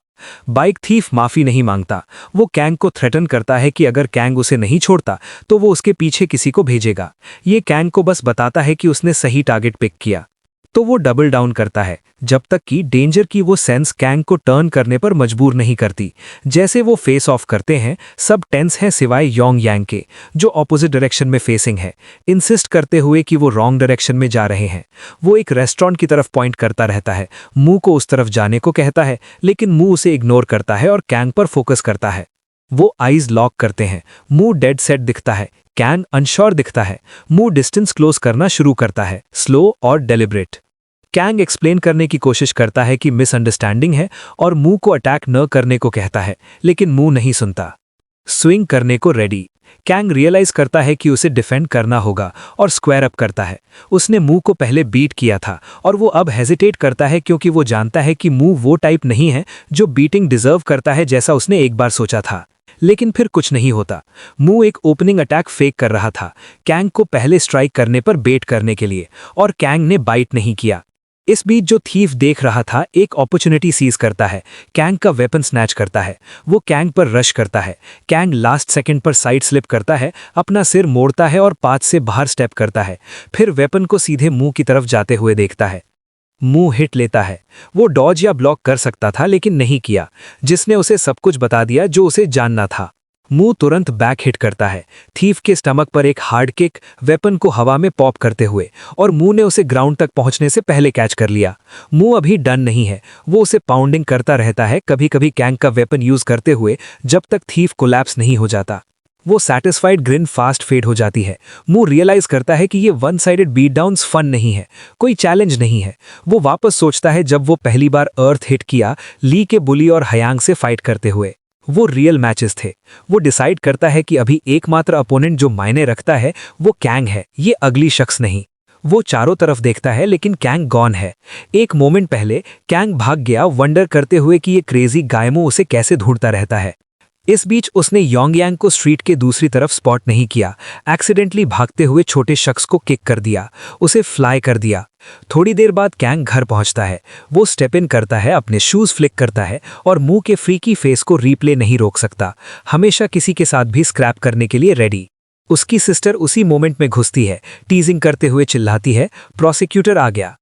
बाइक थीफ माफी नहीं मांगता। वो कैंग को थ्रेटन करता है कि अगर कैंग उसे नहीं छोड़ता तो वो उसके पीछे किसी को भेजेगा। ये कैंग को बस बताता है कि उसने सही टारगेट पिक किया, तो वो डबल डाउन करता है जब तक कि डेंजर की वो सेंस कैंग को टर्न करने पर मजबूर नहीं करती। जैसे वो फेस ऑफ करते हैं, सब टेंस हैं सिवाय योंग यांग के, जो ऑपोजिट डायरेक्शन में फेसिंग है, इंसिस्ट करते हुए कि वो रॉन्ग डायरेक्शन में जा रहे हैं। वो एक रेस्टोरेंट की तरफ पॉइंट करता रहता है, मुंह को उस तरफ जाने को कहता है, लेकिन मुंह उसे इग्नोर करता है और कैंग पर फोकस करता है। वो आईज लॉक करते हैं, मुंह डेड सेट दिखता है, कैंग अनश्योर दिखता है। मुंह डिस्टेंस क्लोज करना शुरू करता है, स्लो और डेलिब्रेट। कैंग एक्सप्लेन करने की कोशिश करता है कि मिसअंडरस्टैंडिंग है और मुंह को अटैक न करने को कहता है, लेकिन मुंह नहीं सुनता। स्विंग करने को रेडी। कैंग रियलाइज करता है कि उसे डिफेंड करना होगा और स्क्वायर अप करता है। उसने मुंह को पहले बीट किया था और वो अब हेजिटेट करता है क्योंकि वो जानता है कि मुंह वो टाइप नहीं है जो बीटिंग डिजर्व करता है जैसा उसने एक बार सोचा था। लेकिन फिर कुछ नहीं होता। मुंह एक ओपनिंग अटैक फेक कर रहा था कैंग को पहले स्ट्राइक करने पर बेट करने के लिए, और कैंग ने बाइट नहीं किया। इस बीच जो थीफ देख रहा था एक अपॉर्चुनिटी सीज करता है, कैंग का वेपन स्नैच करता है। वो कैंग पर रश करता है। कैंग लास्ट सेकंड पर साइड स्लिप करता है, अपना सिर मोड़ता है और पाथ से बाहर स्टेप करता है। फिर वेपन को सीधे मुंह की तरफ जाते हुए देखता है। मुंह हिट लेता है। वो डॉज या ब्लॉक कर सकता था लेकिन नहीं किया, जिसने उसे सब कुछ बता दिया जो उसे जानना था। मुंह तुरंत बैक हिट करता है, थीफ के स्टमक पर एक हार्ड किक, वेपन को हवा में पॉप करते हुए, और मुंह ने उसे ग्राउंड तक पहुंचने से पहले कैच कर लिया। मुंह अभी डन नहीं है, वो उसे पाउंडिंग करता रहता है, कभी कभी कैंग का वेपन यूज करते हुए, जब तक थीफ कोलैप्स नहीं हो जाता। वो सैटिस्फाइड ग्रिन फास्ट फेड हो जाती है। मुंह रियलाइज करता है कि ये one sided beat downs fun नहीं है, कोई चैलेंज नहीं है। वो वापस सोचता है जब वो पहली बार अर्थ हिट किया ली के बुली और हयांग से फाइट करते हुए। वो रियल मैचेस थे। वो डिसाइड करता है कि अभी एकमात्र अपोनेंट जो मायने रखता है वो कैंग है, ये अगली शख्स नहीं। वो चारों तरफ देखता है लेकिन कैंग गॉन है। एक मोमेंट पहले कैंग भाग गया, वंडर करते हुए कि ये क्रेजी गायमो उसे कैसे ढूंढता रहता है। इस बीच उसने योंग यांग को स्ट्रीट के दूसरी तरफ स्पॉट नहीं किया, एक्सीडेंटली भागते हुए छोटे शख्स को किक कर दिया, उसे फ्लाई कर दिया। थोड़ी देर बाद कैंग घर पहुंचता है। वो स्टेप इन करता है, अपने शूज फ्लिक करता है और मुंह के फ्रीकी फेस को रीप्ले नहीं रोक सकता, हमेशा किसी के साथ भी स्क्रैप करने के लिए रेडी। उसकी सिस्टर उसी मोमेंट में घुसती है, टीजिंग करते हुए चिल्लाती है, प्रोसिक्यूटर आ गया।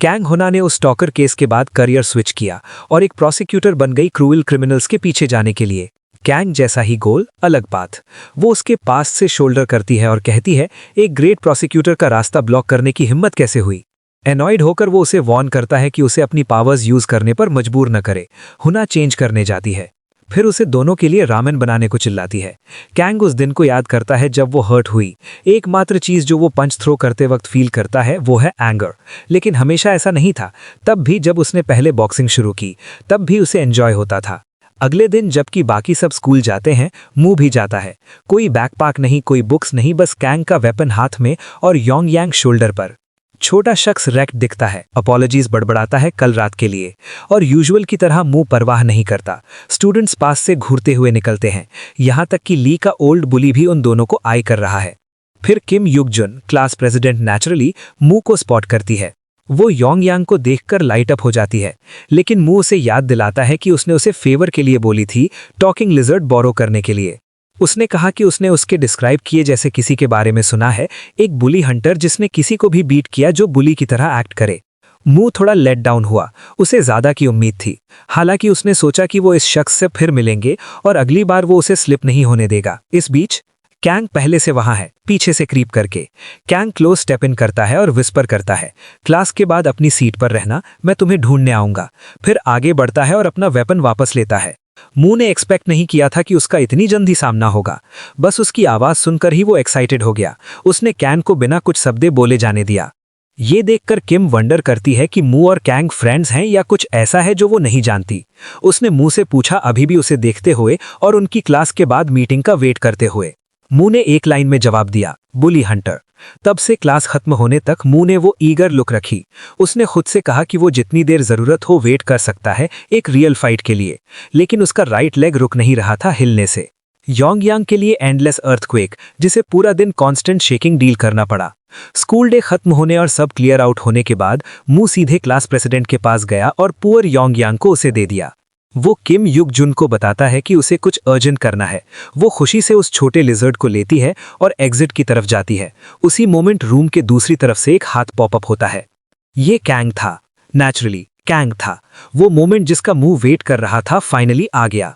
कैंग होना ने उस स्टॉकर केस के बाद करियर स्विच किया और एक प्रोसिक्यूटर बन गई क्रूअल क्रिमिनल्स के पीछे जाने के लिए। कैंग जैसा ही गोल, अलग बात। वो उसके पास से शोल्डर करती है और कहती है, एक ग्रेट प्रोसिक्यूटर का रास्ता ब्लॉक करने की हिम्मत कैसे हुई। एनॉयड होकर वो उसे वॉर्न करता है कि उसे अपनी पावर्स यूज करने पर मजबूर न करे। हुना चेंज करने जाती है, फिर उसे दोनों के लिए रामेन बनाने को चिल्लाती है। कैंग उस दिन को याद करता है जब वो हर्ट हुई। एकमात्र चीज जो वो पंच थ्रो करते वक्त फील करता है वो है एंगर, लेकिन हमेशा ऐसा नहीं था। तब भी जब उसने पहले बॉक्सिंग शुरू की, तब भी उसे एंजॉय होता था। अगले दिन जबकि बाकी सब स्कूल जाते हैं, मू भी जाता है। कोई बैकपैक नहीं, कोई बुक्स नहीं, बस कैंग का वेपन हाथ में और योंग यांग शोल्डर पर। छोटा शख्स रैक्ट दिखता है, अपॉलॉजीज बड़बड़ाता है कल रात के लिए, और यूजुअल की तरह मुंह परवाह नहीं करता। स्टूडेंट्स पास से घूरते हुए निकलते हैं, यहां तक कि ली का ओल्ड बुली भी उन दोनों को आई कर रहा है। फिर किम युग जुन, क्लास प्रेसिडेंट, नेचुरली मू को स्पॉट करती है। वो योंग यांग को देखकर लाइट अप हो जाती है, लेकिन मू उसे याद दिलाता है कि उसने उसे फेवर के लिए बोली थी, टॉकिंग लिजर्ड बोरो करने के लिए। उसने कहा कि उसने उसके डिस्क्राइब किए जैसे किसी के बारे में सुना है, एक बुली हंटर जिसने किसी को भी बीट किया जो बुली की तरह एक्ट करे। मू थोड़ा लेट डाउन हुआ, उसे ज्यादा की उम्मीद थी। हालांकि उसने सोचा कि वो इस शख्स से फिर मिलेंगे और अगली बार वो उसे स्लिप नहीं होने देगा। इस बीच कैंग पहले से वहां है, पीछे से क्रीप करके। कैंग क्लोज स्टेप इन करता है और विस्पर करता है, क्लास के बाद अपनी सीट पर रहना, मैं तुम्हें ढूंढने आऊंगा। फिर आगे बढ़ता है और अपना वेपन वापस लेता है। मू ने एक्सपेक्ट नहीं किया था कि उसका इतनी जल्दी सामना होगा। बस उसकी आवाज सुनकर ही वो एक्साइटेड हो गया। उसने कैंग को बिना कुछ शब्दे बोले जाने दिया। ये देखकर किम वंडर करती है कि मू और कैंग फ्रेंड्स हैं या कुछ ऐसा है जो वो नहीं जानती। उसने मू से पूछा, अभी भी उसे देखते हुए और उनकी क्लास के बाद मीटिंग का वेट करते हुए। मू ने एक लाइन में जवाब दिया, बुली हंटर। तब से क्लास खत्म होने तक मू ने वो ईगर लुक रखी। उसने खुद से कहा कि वो जितनी देर जरूरत हो वेट कर सकता है एक रियल फाइट के लिए, लेकिन उसका राइट लेग रुक नहीं रहा था हिलने से। योंग यांग के लिए एंडलेस अर्थक्वेक, जिसे पूरा दिन कांस्टेंट शेकिंग डील करना पड़ा। स्कूल डे खत्म होने और सब क्लियर आउट होने के बाद मू सीधे क्लास प्रेसिडेंट के पास गया और पुअर योंग यांग को उसे दे दिया। वो किम युग जुन को बताता है कि उसे कुछ अर्जेंट करना है। वो खुशी से उस छोटे लिजर्ड को लेती है और एग्जिट की तरफ जाती है। उसी मोमेंट रूम के दूसरी तरफ से एक हाथ पॉपअप होता है। ये कैंग था, नेचुरली कैंग था। वो मोमेंट जिसका मुंह वेट कर रहा था फाइनली आ गया।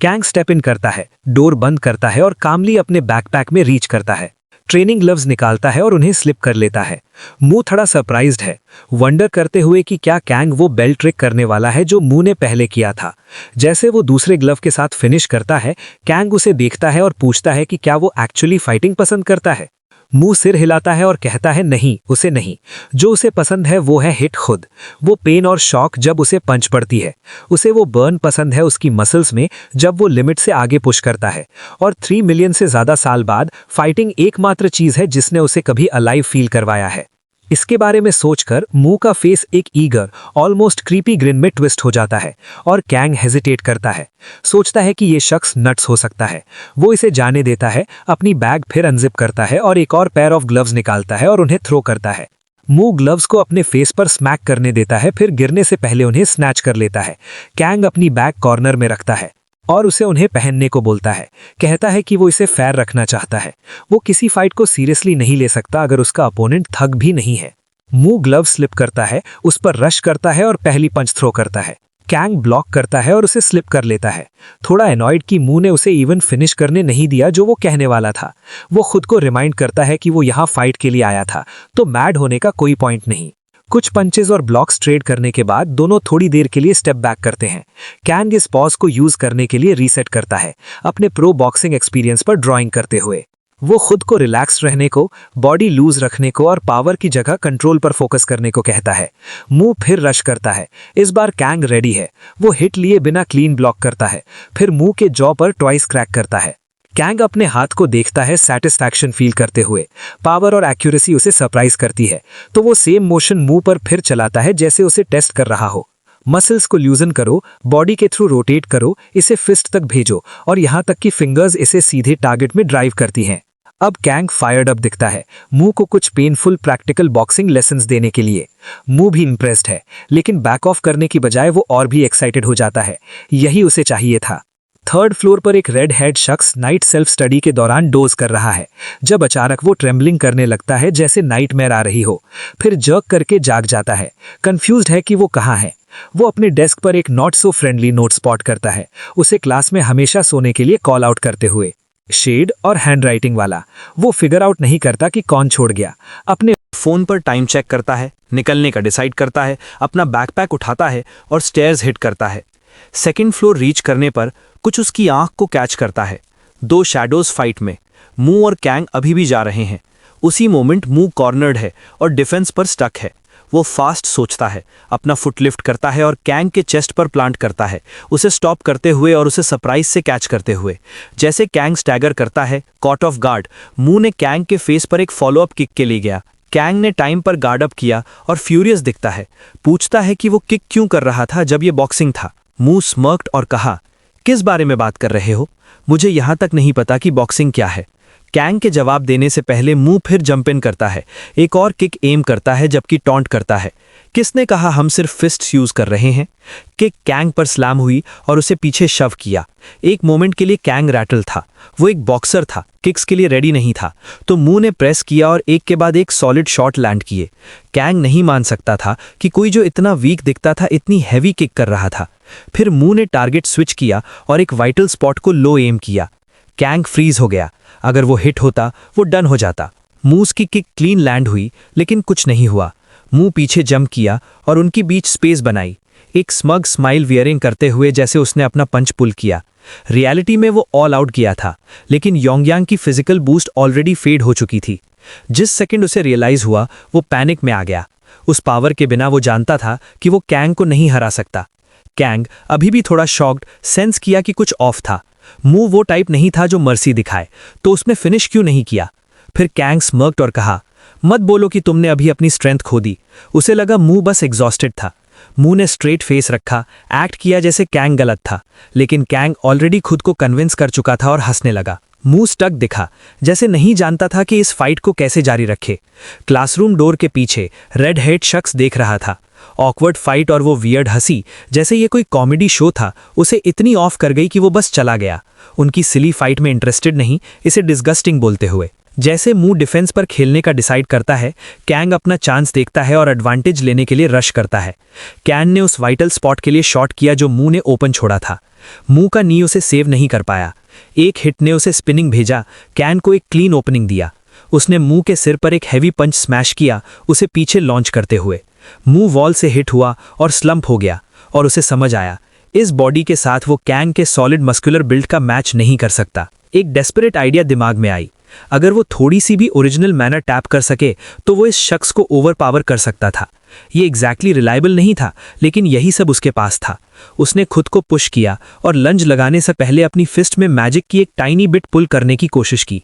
कैंग स्टेप इन करता है, डोर बंद करता है और कामली अपने बैकपैक में रीच करता है। ट्रेनिंग ग्लव्स निकालता है और उन्हें स्लिप कर लेता है। मू थोड़ा सरप्राइज्ड है, वंडर करते हुए कि क्या कैंग वो बेल्ट ट्रिक करने वाला है जो मू ने पहले किया था। जैसे वो दूसरे ग्लव के साथ फिनिश करता है, कैंग उसे देखता है और पूछता है कि क्या वो एक्चुअली फाइटिंग पसंद करता है। मू सिर हिलाता है और कहता है नहीं, उसे नहीं। जो उसे पसंद है वो है हिट खुद। वो पेन और शॉक जब उसे पंच पड़ती है। उसे वो बर्न पसंद है उसकी मसल्स में जब वो लिमिट से आगे पुश करता है। और 3 मिलियन से ज्यादा साल बाद फाइटिंग एकमात्र चीज है जिसने उसे कभी अलाइव फील करवाया है। इसके बारे में सोचकर मू का फेस एक ईगर, ऑलमोस्ट क्रीपी ग्रिन में ट्विस्ट हो जाता है और कैंग हेजिटेट करता है। सोचता है कि ये शख्स नट्स हो सकता है। वो इसे जाने देता है, अपनी बैग फिर अनजिप करता है और एक और पेयर ऑफ ग्लव्स निकालता है और उन्हें थ्रो करता है। मू ग्लव्स को अपने फेस पर स्मैक करने देता है, फिर गिरने से पहले उन्हें स्नैच कर लेता है। कैंग अपनी बैग कॉर्नर में रखता है और उसे उन्हें पहनने को बोलता है। कहता है कि वो इसे फेयर रखना चाहता है। वो किसी फाइट को सीरियसली नहीं ले सकता अगर उसका अपोनेंट थग भी नहीं है। मू ग्लव स्लिप करता है, उस पर रश करता है और पहली पंच थ्रो करता है। कैंग ब्लॉक करता है और उसे स्लिप कर लेता है। थोड़ा एनॉयड कि मू ने उसे इवन फिनिश करने नहीं दिया जो वो कहने वाला था। वो खुद को रिमाइंड करता है कि वो यहाँ फाइट के लिए आया था, तो मैड होने का कोई पॉइंट नहीं। कुछ पंचेज और ब्लॉक्स ट्रेड करने के बाद दोनों थोड़ी देर के लिए स्टेप बैक करते हैं। कैंग इस पॉज को यूज करने के लिए रीसेट करता है, अपने प्रो बॉक्सिंग एक्सपीरियंस पर ड्राइंग करते हुए। वो खुद को रिलैक्स रहने को, बॉडी लूज रखने को और पावर की जगह कंट्रोल पर फोकस करने को कहता है। मू फिर रश करता है। इस बार कैंग रेडी है। वो हिट लिए बिना क्लीन ब्लॉक करता है, फिर मू के जॉ पर ट्वाइस क्रैक करता है। कैंग अपने हाथ को देखता है सैटिस्फैक्शन फील करते हुए। पावर और एक्यूरेसी उसे सरप्राइज करती है, तो वो सेम मोशन मुंह पर फिर चलाता है जैसे उसे टेस्ट कर रहा हो। मसल्स को ल्यूजन करो, बॉडी के थ्रू रोटेट करो, इसे फिस्ट तक भेजो और यहां तक कि फिंगर्स इसे सीधे टारगेट में ड्राइव करती हैं। अब कैंग फायर्ड अप दिखता है, मुंह को कुछ पेनफुल प्रैक्टिकल बॉक्सिंग लेसन्स देने के लिए। मुंह भी इंप्रेस्ड है, लेकिन बैक ऑफ करने की बजाय वो और भी एक्साइटेड हो जाता है। यही उसे चाहिए था। 3rd फ्लोर पर एक रेड हेड शख्स नाइट सेल्फ स्टडी के दौरान डोज कर रहा है, जब अचानक वो ट्रेम्बलिंग करने लगता है जैसे नाइटमेयर आ रही हो। फिर जर्क करके जाग जाता है, कंफ्यूज्ड है कि वो कहाँ है। वो अपने डेस्क पर एक not so friendly note spot करता है, उसे क्लास में हमेशा सोने के लिए कॉल आउट करते हुए। शेड और हैंडराइटिंग वाला। वो फिगर आउट नहीं करता कि कौन छोड़ गया। अपने फोन पर टाइम चेक करता है, निकलने का डिसाइड करता है, अपना बैकपैक उठाता है और स्टेयर्स हिट करता है। 2nd फ्लोर रीच करने पर कुछ उसकी आंख को कैच करता है। 2 शैडोज फाइट में। मू और कैंग अभी भी जा रहे हैं। उसी मोमेंट मू कॉर्नर्ड है और डिफेंस पर स्टक है। वो फास्ट सोचता है, अपना फुट लिफ्ट करता है और कैंग के चेस्ट पर प्लांट करता है, उसे स्टॉप करते हुए और उसे सरप्राइज से कैच करते हुए। जैसे कैंग स्टैगर करता है, कॉट ऑफ गार्ड, मू ने कैंग के फेस पर एक फॉलोअप किक के लिए गया। कैंग ने टाइम पर गार्ड अप किया और फ्यूरियस दिखता है, पूछता है कि वो किक क्यों कर रहा था जब ये बॉक्सिंग था। मू स्मर्क्ड और कहा, किस बारे में बात कर रहे हो? मुझे यहां तक नहीं पता कि बॉक्सिंग क्या है। कैंग के जवाब देने से पहले मू फिर जंप इन करता है, एक और किक एम करता है जबकि टॉन्ट करता है। किसने कहा हम सिर्फ फिस्ट्स यूज कर रहे हैं? किक कैंग पर स्लैम हुई और उसे पीछे शव किया। एक मोमेंट के लिए कैंग रैटल था, वो एक बॉक्सर था, किक्स के लिए रेडी नहीं था, तो मू ने प्रेस किया और एक के बाद एक सॉलिड शॉट लैंड किए। कैंग नहीं मान सकता था कि कोई जो इतना वीक दिखता था इतनी हैवी किक कर रहा था। फिर मू ने टारगेट स्विच किया और एक वाइटल स्पॉट को लो एम किया। कैंग फ्रीज हो गया, अगर वो हिट होता वो डन हो जाता। मूस की किक क्लीन लैंड हुई लेकिन कुछ नहीं हुआ। मू पीछे जंप किया और उनकी बीच स्पेस बनाई, एक स्मग स्माइल वियरिंग करते हुए जैसे उसने अपना पंच पुल किया। रियलिटी में वो ऑल आउट किया था, लेकिन योंगयांग की फिजिकल बूस्ट ऑलरेडी फेड हो चुकी थी। जिस सेकंड उसे रियलाइज हुआ वो पैनिक में आ गया। उस पावर के बिना वो जानता था कि वो कैंग को नहीं हरा सकता। कैंग अभी भी थोड़ा शॉक्ड सेंस किया कि कुछ ऑफ था। मू वो टाइप नहीं था जो मर्सी दिखाए, तो उसने फिनिश क्यों नहीं किया? फिर कैंग स्मर्क्ड और कहा, मत बोलो कि तुमने अभी अपनी स्ट्रेंथ खो दी। उसे लगा मू बस एग्जॉस्टेड था। मू ने स्ट्रेट फेस रखा, एक्ट किया जैसे कैंग गलत था, लेकिन कैंग ऑलरेडी खुद को कन्विंस कर चुका था और हंसने लगा। मू स्टक दिखा, जैसे नहीं जानता था कि इस फाइट को कैसे जारी रखे। क्लासरूम डोर के पीछे रेड हेड शख्स देख रहा था। ऑकवर्ड फाइट और वो वियर्ड हंसी, जैसे ये कोई कॉमेडी शो था, उसे इतनी ऑफ कर गई कि वो बस चला गया, उनकी सिली फाइट में इंटरेस्टेड नहीं, इसे डिस्गस्टिंग बोलते हुए। जैसे मू डिफेंस पर खेलने का डिसाइड करता है, कैंग अपना चांस देखता है और एडवांटेज लेने के लिए रश करता है। कैन ने उस वाइटल स्पॉट के लिए शॉट किया जो मू ने ओपन छोड़ा था। मू का नी उसे सेव नहीं कर पाया। एक हिट ने उसे स्पिनिंग भेजा, कैन को एक क्लीन ओपनिंग दिया। उसने मू के सिर पर एक हैवी पंच स्मैश किया, उसे पीछे लॉन्च करते हुए। मू वॉल से हिट हुआ और स्लंप हो गया, और उसे समझ आया इस बॉडी के साथ वो कैंग के सॉलिड मस्कुलर बिल्ड का मैच नहीं कर सकता। एक डेस्परेट आइडिया दिमाग में आई, अगर वो थोड़ी सी भी ओरिजिनल मैनर टैप कर सके तो वो इस शख्स को ओवरपावर कर सकता था। ये एग्जैक्टली रिलायबल नहीं था, लेकिन यही सब उसके पास था। उसने खुद को पुश किया और लंज लगाने से पहले अपनी फिस्ट में मैजिक की एक टाइनी बिट पुल करने की कोशिश की।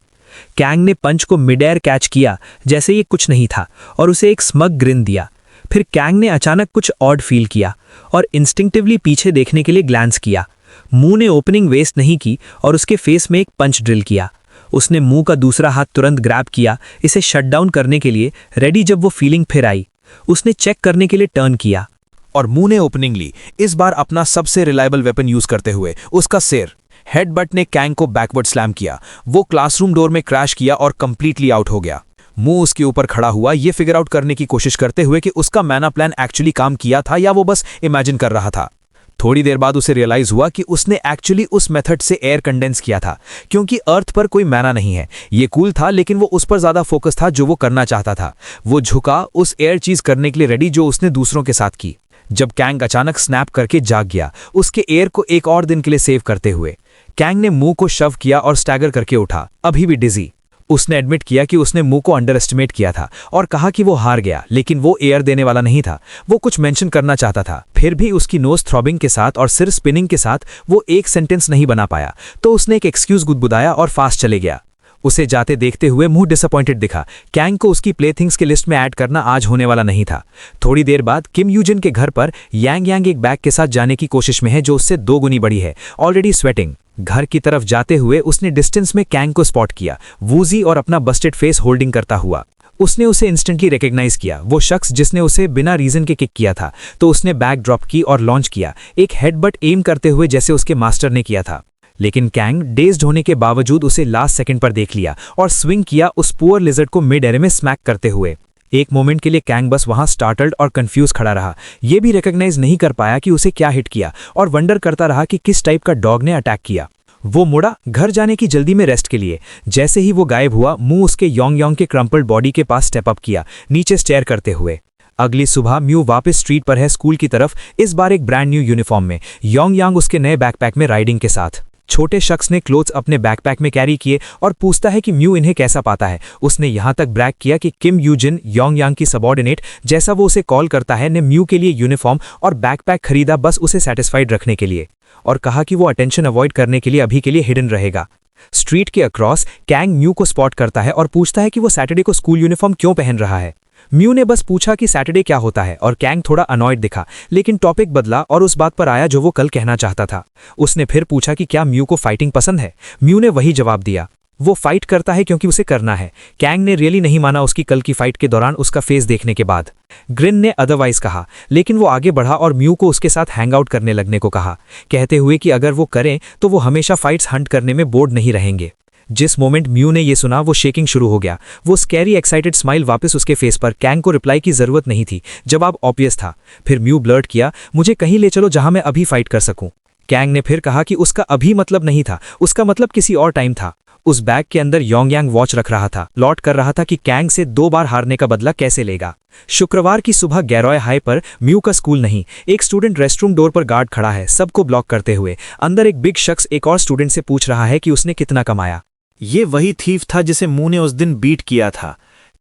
कैंग ने पंच को मिड एयर कैच किया जैसे ये कुछ नहीं था और उसे एक स्मग ग्रिन दिया। फिर कैंग ने अचानक कुछ ऑड फील किया और इंस्टिंक्टिवली पीछे देखने के लिए ग्लैंस किया। मू ने ओपनिंग वेस्ट नहीं की और उसके फेस में एक पंच ड्रिल किया। उसने मू का दूसरा हाथ तुरंत ग्रैब किया, इसे शट डाउन करने के लिए रेडी। जब वो फीलिंग फिर आई, उसने चेक करने के लिए टर्न किया और मू ने ओपनिंग ली, इस बार अपना सबसे रिलायबल वेपन यूज करते हुए, उसका सिर। हेडबट ने कैंग को बैकवर्ड स्लैम किया, वो क्लासरूम डोर में क्रैश किया और कंप्लीटली आउट हो गया। मू उसके ऊपर खड़ा हुआ, ये फिगर आउट करने की कोशिश करते हुए कि उसका मैना प्लान एक्चुअली काम किया था या वो बस इमेजिन कर रहा था। थोड़ी देर बाद उसे रियलाइज हुआ कि उसने एक्चुअली उस मेथड से एयर कंडेंस किया था, क्योंकि अर्थ पर कोई मैना नहीं है। ये कूल था, लेकिन वो उस पर ज्यादा फोकस था जो वो करना चाहता था। वो झुका उस एयर चीज करने के लिए रेडी जो उसने दूसरों के साथ की। जब कैंग अचानक स्नैप करके जाग गया, उसके एयर को एक और दिन के लिए सेव करते हुए, कैंग ने मू को शव किया और स्टैगर करके उठा, अभी भी डिजी। उसने एडमिट किया कि उसने मू को अंडर एस्टिमेट किया था और कहा कि वो हार गया, लेकिन वो एयर देने वाला नहीं था। वो कुछ मेंशन करना चाहता था, फिर भी उसकी नोज थ्रॉबिंग के साथ और सिर स्पिनिंग के साथ वो एक सेंटेंस नहीं बना पाया, तो उसने एक एक्सक्यूज गुदगुदाया और फास्ट चले गया। उसे जाते देखते हुए मुंह डिसअपॉइंटेड दिखा। कैंग को उसकी प्लेथिंग्स के लिस्ट में ऐड करना आज होने वाला नहीं था। थोड़ी देर बाद किम यूजिन के घर पर यांग एक बैग के साथ जाने की कोशिश में है जो उससे 2 गुनी बड़ी है, ऑलरेडी स्वेटिंग। घर की तरफ जाते हुए उसने डिस्टेंस में कैंग को स्पॉट किया, वूजी और अपना बस्टेड फेस होल्डिंग करता हुआ। उसने उसे इंस्टेंटली रिकॉग्नाइज किया, वो शख्स जिसने उसे बिना रीजन के किक किया था। तो उसने बैग ड्रॉप की और लॉन्च किया, एक हेडबट एम करते हुए जैसे उसके मास्टर ने किया था। लेकिन कैंग डेज्ड होने के बावजूद उसे लास्ट सेकंड पर देख लिया और स्विंग किया उस पुअर लिजर्ड को मिड एयर में स्मैक करते हुए। एक मोमेंट के लिए कैंग बस वहां स्टार्टल्ड और कंफ्यूज खड़ा रहा, ये भी रिकॉग्नाइज नहीं कर पाया कि उसे क्या हिट किया और वंडर करता रहा कि किस टाइप का डॉग ने अटैक किया। वो मुड़ा घर जाने की जल्दी में रेस्ट के लिए। जैसे ही वो गायब हुआ, मुंह उसके योंग के क्रम्पल्ड बॉडी के पास स्टेप अप किया, नीचे स्टेयर करते हुए। अगली सुबह म्यू वापस स्ट्रीट पर है स्कूल की तरफ, इस बार एक ब्रांड न्यू यूनिफॉर्म में, योंग उसके नए बैकपैक में राइडिंग के साथ। छोटे शख्स ने क्लोथ्स अपने बैकपैक में कैरी किए और पूछता है कि म्यू इन्हें कैसा पाता है। उसने यहाँ तक ब्रैग किया कि किम यूजिन, योंग की सबॉर्डिनेट जैसा वो उसे कॉल करता है, ने म्यू के लिए यूनिफॉर्म और बैकपैक खरीदा बस उसे सेटिस्फाइड रखने के लिए, और कहा कि वो अटेंशन अवॉइड करने के लिए अभी के लिए हिडन रहेगा। स्ट्रीट के अक्रॉस कैंग म्यू को स्पॉट करता है और पूछता है कि वो सैटरडे को स्कूल यूनिफॉर्म क्यों पहन रहा है। म्यू ने बस पूछा कि सैटरडे क्या होता है और कैंग थोड़ा अनॉयड दिखा, लेकिन टॉपिक बदला और उस बात पर आया जो वो कल कहना चाहता था। उसने फिर पूछा कि क्या म्यू को फाइटिंग पसंद है। म्यू ने वही जवाब दिया, वो फाइट करता है क्योंकि उसे करना है। कैंग ने रियली नहीं माना उसकी कल की फाइट के दौरान उसका फेस देखने के बाद। ग्रिन ने अदरवाइज कहा, लेकिन वो आगे बढ़ा और म्यू को उसके साथ हैंग आउट करने लगने को कहा, कहते हुए कि अगर वो करें तो वो हमेशा फाइट्स हंट करने में बोर्ड नहीं रहेंगे। जिस मोमेंट म्यू ने ये सुना वो शेकिंग शुरू हो गया। वो स्कैरी एक्साइटेड स्माइल वापस उसके फेस पर। कैंग को रिप्लाई की जरूरत नहीं थी, जवाब ऑब्वियस था। फिर म्यू ब्लर्ट किया, मुझे कहीं ले चलो जहां मैं अभी फाइट कर सकूं। कैंग ने फिर कहा कि उसका अभी मतलब नहीं था, उसका मतलब किसी और टाइम था। उस बैग के अंदर योंग वॉच रख रहा था, लॉट कर रहा था कि कैंग से 2 बार हारने का बदला कैसे लेगा। शुक्रवार की सुबह गैरॉय हाई पर म्यू का स्कूल नहीं, एक स्टूडेंट रेस्टरूम डोर पर गार्ड खड़ा है, सबको ब्लॉक करते हुए। अंदर एक बिग शख्स एक और स्टूडेंट से पूछ रहा है कि उसने कितना कमाया। ये वही थीफ था जिसे मुंह ने उस दिन बीट किया था।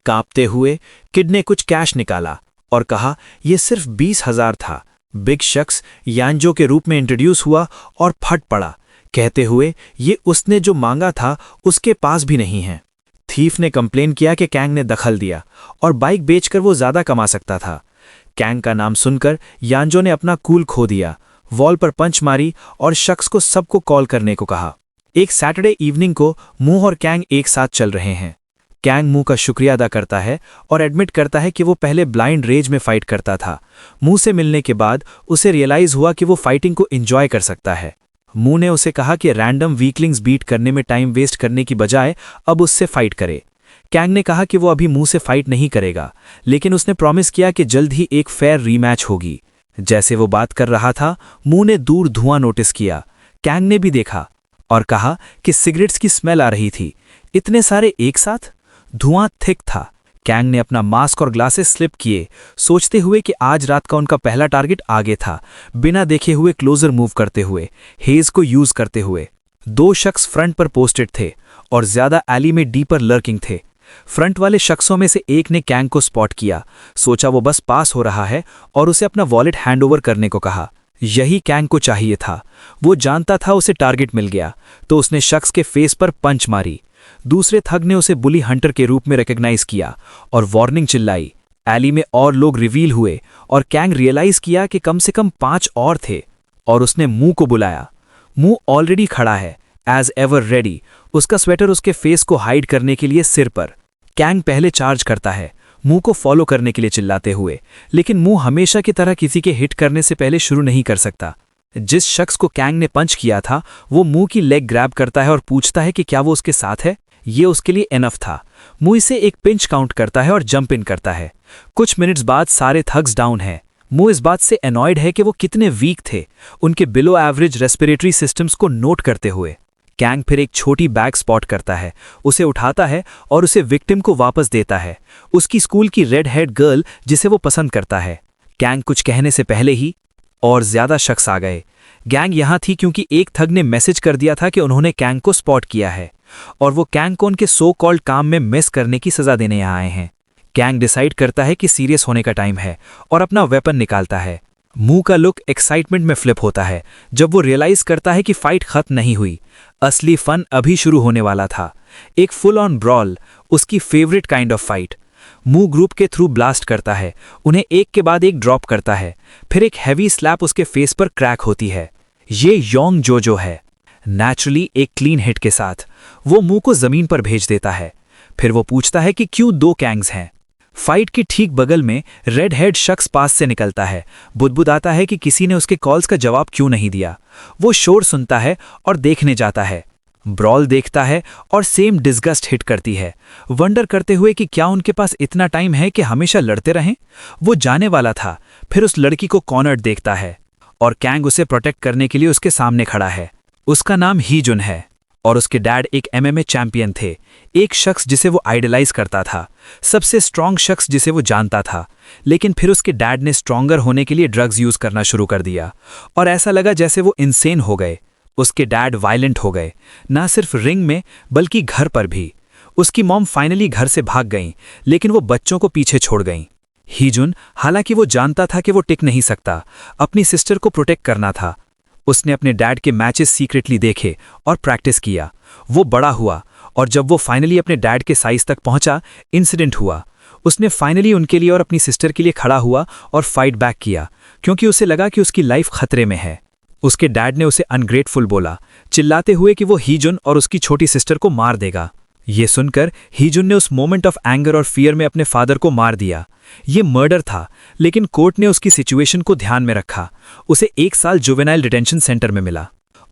कांपते हुए किड ने कुछ कैश निकाला और कहा यह सिर्फ 20,000 था। बिग शख्स यांजो के रूप में इंट्रोड्यूस हुआ और फट पड़ा, कहते हुए ये उसने जो मांगा था उसके पास भी नहीं है। थीफ ने कंप्लेन किया कि कैंग ने दखल दिया और बाइक बेचकर वो ज्यादा कमा सकता था। कैंग का नाम सुनकर यांजो ने अपना कूल खो दिया, वॉल पर पंच मारी और शख्स को सबको कॉल करने को कहा। एक सैटरडे इवनिंग को मुंह और कैंग एक साथ चल रहे हैं। कैंग मुंह का शुक्रिया अदा करता है और एडमिट करता है कि वो पहले ब्लाइंड रेज में फाइट करता था। मुंह से मिलने के बाद उसे रियलाइज हुआ कि वो फाइटिंग को एंजॉय कर सकता है। मुंह ने उसे कहा कि रैंडम वीकलिंग्स बीट करने में टाइम वेस्ट करने की बजाय अब उससे फाइट करे। कैंग ने कहा कि वो अभी मुंह से फाइट नहीं करेगा, लेकिन उसने प्रॉमिस किया कि जल्द ही एक फेयर रीमैच होगी। जैसे वो बात कर रहा था, मुंह ने दूर धुआं नोटिस किया। कैंग ने भी देखा और कहा कि सिगरेट्स की स्मेल आ रही थी। इतने सारे एक साथ? धुआं थिक था। कैंग ने अपना मास्क और ग्लासेस स्लिप किए, सोचते हुए कि आज रात का उनका पहला टारगेट आगे था। बिना देखे हुए क्लोजर मूव करते हुए, हेज को यूज करते हुए। 2 शख्स फ्रंट पर पोस्टेड थे और ज्यादा एली में डीपर लर्किंग थे। फ्रंट वाले शख्सों में से एक ने कैंग को स्पॉट किया, सोचा वो बस पास हो रहा है और उसे अपना वॉलेट हैंडओवर करने को कहा। यही कैंग को चाहिए था। वो जानता था उसे टारगेट मिल गया, तो उसने शख्स के फेस पर पंच मारी। दूसरे थग ने उसे बुली हंटर के रूप में रिकॉग्नाइज किया और वार्निंग चिल्लाई। एली में और लोग रिवील हुए और कैंग रियलाइज किया कि कम से कम 5 और थे और उसने मुंह को बुलाया। मुंह ऑलरेडी खड़ा है, एज एवर रेडी, उसका स्वेटर उसके फेस को हाइड करने के लिए सिर पर। कैंग पहले चार्ज करता है, मुंह को फॉलो करने के लिए चिल्लाते हुए, लेकिन मुंह हमेशा की तरह किसी के हिट करने से पहले शुरू नहीं कर सकता। जिस शख्स को कैंग ने पंच किया था वो मुंह की लेग ग्रैब करता है और पूछता है कि क्या वो उसके साथ है। ये उसके लिए एनफ था। मुंह इसे एक पिंच काउंट करता है और जंप इन करता है। कुछ मिनट्स बाद सारे थग्स डाउन हैं। मुंह इस बात से एनॉयड है कि वो कितने वीक थे, उनके बिलो एवरेज रेस्पिरेटरी सिस्टम्स को नोट करते हुए। कैंग फिर एक छोटी बैग स्पॉट करता है, उसे उठाता है और उसे विक्टिम को वापस देता है, उसकी स्कूल की रेड हेड गर्ल जिसे वो पसंद करता है। कैंग कुछ कहने से पहले ही और ज्यादा शख्स आ गए। गैंग यहां थी क्योंकि एक थग ने मैसेज कर दिया था कि उन्होंने कैंग को स्पॉट किया है और वो कैंग को उनके सो कॉल्ड काम में मिस करने की सजा देने यहाँ आए हैं। कैंग डिसाइड करता है कि सीरियस होने का टाइम है और अपना वेपन निकालता है। मुंह का लुक एक्साइटमेंट में फ्लिप होता है जब वो रियलाइज करता है कि फाइट खत्म नहीं हुई, असली फन अभी शुरू होने वाला था। एक फुल ऑन ब्रॉल, उसकी फेवरेट काइंड ऑफ फाइट। मुंह ग्रुप के थ्रू ब्लास्ट करता है, उन्हें एक के बाद एक ड्रॉप करता है, फिर एक हैवी स्लैप उसके फेस पर क्रैक होती है। ये योंग जोजो है। नेचुरली एक क्लीन हिट के साथ वो मुंह को जमीन पर भेज देता है। फिर वो पूछता है कि क्यों 2 कैंग्स हैं। फाइट के ठीक बगल में रेड हेड शख्स पास से निकलता है, बुदबुदाता है कि किसी ने उसके कॉल्स का जवाब क्यों नहीं दिया। वो शोर सुनता है और देखने जाता है। ब्रॉल देखता है और सेम डिस्गस्ट हिट करती है, वंडर करते हुए कि क्या उनके पास इतना टाइम है कि हमेशा लड़ते रहें। वो जाने वाला था, फिर उस लड़की को कॉर्नर्ड देखता है और कैंग उसे प्रोटेक्ट करने के लिए उसके सामने खड़ा है। उसका नाम ही जुन है और उसके डैड एक MMA चैंपियन थे, एक शख्स जिसे वो आइडलाइज करता था, सबसे स्ट्रांग शख्स जिसे वो जानता था। लेकिन फिर उसके डैड ने स्ट्रांगर होने के लिए ड्रग्स यूज करना शुरू कर दिया और ऐसा लगा जैसे वो इंसेन हो गए। उसके डैड वायलेंट हो गए, ना सिर्फ रिंग में बल्कि घर पर भी। उसकी मॉम फाइनली घर से भाग गईं, लेकिन वो बच्चों को पीछे छोड़ गईं। हीजुन, हालांकि वो जानता था कि वो टिक नहीं सकता, अपनी सिस्टर को प्रोटेक्ट करना था। उसने अपने डैड के मैचेस सीक्रेटली देखे और प्रैक्टिस किया। वो बड़ा हुआ और जब वो फाइनली अपने डैड के साइज तक पहुंचा, इंसिडेंट हुआ। उसने फाइनली उनके लिए और अपनी सिस्टर के लिए खड़ा हुआ और फाइट बैक किया, क्योंकि उसे लगा कि उसकी लाइफ खतरे में है। उसके डैड ने उसे अनग्रेटफुल बोला, चिल्लाते हुए कि वो हीजुन और उसकी छोटी सिस्टर को मार देगा। ये सुनकर हीजुन ने उस मोमेंट ऑफ एंगर और फियर में अपने फादर को मार दिया। ये मर्डर था, लेकिन कोर्ट ने उसकी सिचुएशन को ध्यान में रखा। उसे 1 साल जुवेनाइल डिटेंशन सेंटर में मिला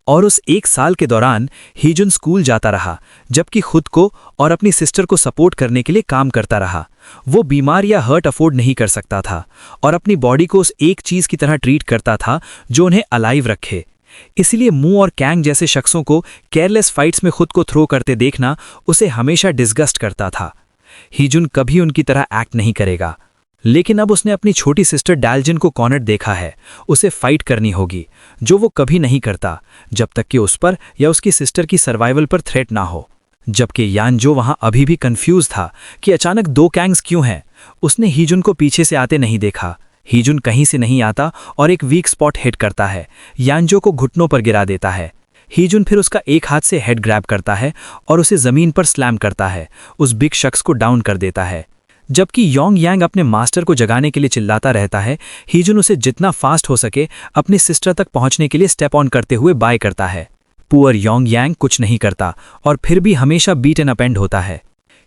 और उस 1 साल के दौरान हीजुन स्कूल जाता रहा, जबकि खुद को और अपनी सिस्टर को सपोर्ट करने के लिए काम करता रहा। वो बीमार या हर्ट अफोर्ड नहीं कर सकता था और अपनी बॉडी को उस एक चीज की तरह ट्रीट करता था जो उन्हें अलाइव रखे। इसलिए मू और कैंग जैसे शख्सों को केयरलेस फाइट्स में खुद को थ्रो करते देखना उसे हमेशा डिस्गस्ट करता था। हीजुन कभी उनकी तरह एक्ट नहीं करेगा, लेकिन अब उसने अपनी छोटी सिस्टर डैलजिन को कॉर्नर देखा है। उसे फाइट करनी होगी, जो वो कभी नहीं करता, जब तक कि उस पर या उसकी सिस्टर की सर्वाइवल पर थ्रेट ना हो। जबकि यानजो वहां अभी भी कंफ्यूज था कि अचानक 2 कैंग्स क्यों हैं। उसने हीजुन को पीछे से आते नहीं देखा। हीजुन कहीं से नहीं आता और एक वीक स्पॉट हिट करता है, यानजो को घुटनों पर गिरा देता है। हीजुन फिर उसका एक हाथ से हेड ग्रैब करता है और उसे जमीन पर स्लैम करता है, उस बिग शख्स को डाउन कर देता है। जबकि योंग यांग अपने मास्टर को जगाने के लिए चिल्लाता रहता है, हीजुन उसे जितना फास्ट हो सके अपनी सिस्टर तक पहुंचने के लिए स्टेप ऑन करते हुए बाय करता है। पुअर योंग यांग कुछ नहीं करता और फिर भी हमेशा बीट एंड अपेंड होता है।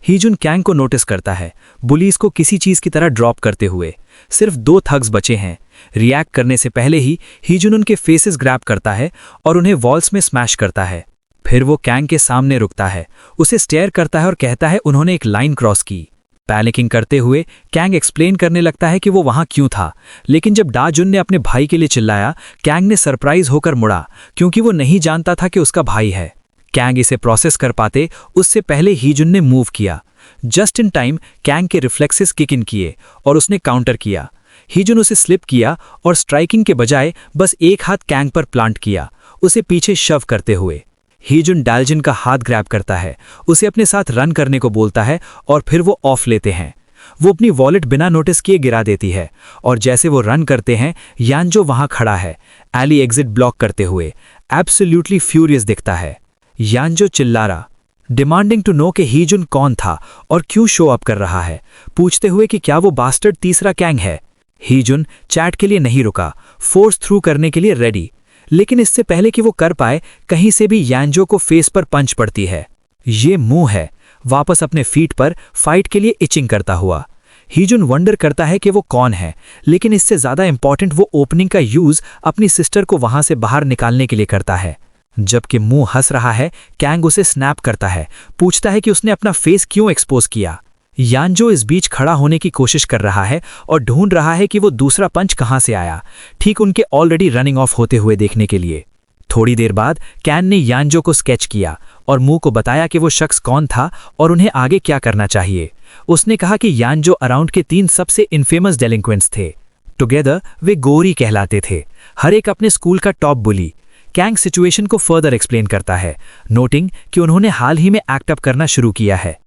हीजुन कैंग को नोटिस करता है, बुलीज को किसी चीज की तरह ड्रॉप करते हुए। सिर्फ 2 थग्स बचे हैं। रिएक्ट करने से पहले ही हीजुन उनके फेसेस ग्रैब करता है और उन्हें वॉल्स में स्मैश करता है। फिर वो कैंग के सामने रुकता है, उसे स्टेयर करता है और कहता है उन्होंने एक लाइन क्रॉस की। पैनिकिंग करते हुए कैंग एक्सप्लेन करने लगता है कि वो वहां क्यों था, लेकिन जब डाजुन ने अपने भाई के लिए चिल्लाया, कैंग ने सरप्राइज होकर मुड़ा, क्योंकि वो नहीं जानता था कि उसका भाई है। कैंग इसे प्रोसेस कर पाते उससे पहले हीजुन ने मूव किया। जस्ट इन टाइम कैंग के रिफ्लेक्सेस किक इन किए और उसने काउंटर किया। हीजुन उसे स्लिप किया और स्ट्राइकिंग के बजाय बस एक हाथ कैंग पर प्लांट किया, उसे पीछे शव करते हुए। हीजुन डैलजिन का हाथ ग्रैब करता है, उसे अपने साथ रन करने को बोलता है और फिर वो ऑफ लेते हैं। वो अपनी वॉलेट बिना नोटिस किए गिरा देती है और जैसे वो रन करते हैं, यानजो वहां खड़ा है, एली एग्जिट ब्लॉक करते हुए, एब्सोल्युटली फ्यूरियस दिखता है। यानजो चिल्ला रहा, डिमांडिंग टू नो कि हीजुन कौन था और क्यों शो अप कर रहा है, पूछते हुए कि क्या वो बास्टर्ड तीसरा कैंग है। हीजुन चैट के लिए नहीं रुका, फोर्स थ्रू करने के लिए रेडी, लेकिन इससे पहले कि वो कर पाए, कहीं से भी यानजो को फेस पर पंच पड़ती है। ये मुंह है, वापस अपने फीट पर फाइट के लिए इचिंग करता हुआ। हीजुन वंडर करता है कि वो कौन है, लेकिन इससे ज्यादा इंपॉर्टेंट वो ओपनिंग का यूज अपनी सिस्टर को वहां से बाहर निकालने के लिए करता है। जबकि मुंह हंस रहा है, कैंग उसे स्नैप करता है, पूछता है कि उसने अपना फेस क्यों एक्सपोज किया। यानजो इस बीच खड़ा होने की कोशिश कर रहा है और ढूंढ रहा है कि वो दूसरा पंच कहां से आया, ठीक उनके ऑलरेडी रनिंग ऑफ होते हुए देखने के लिए। थोड़ी देर बाद कैन ने यानजो को स्केच किया और मुंह को बताया कि वो शख्स कौन था और उन्हें आगे क्या करना चाहिए। उसने कहा कि यानजो अराउंड के 3 सबसे इनफेमस डेलिंक्वेंट्स थे। टुगेदर वे गोरी कहलाते थे, हर एक अपने स्कूल का टॉप बुली। कैंग सिचुएशन को फर्दर एक्सप्लेन करता है, नोटिंग कि उन्होंने हाल ही में एक्ट अप करना शुरू किया है।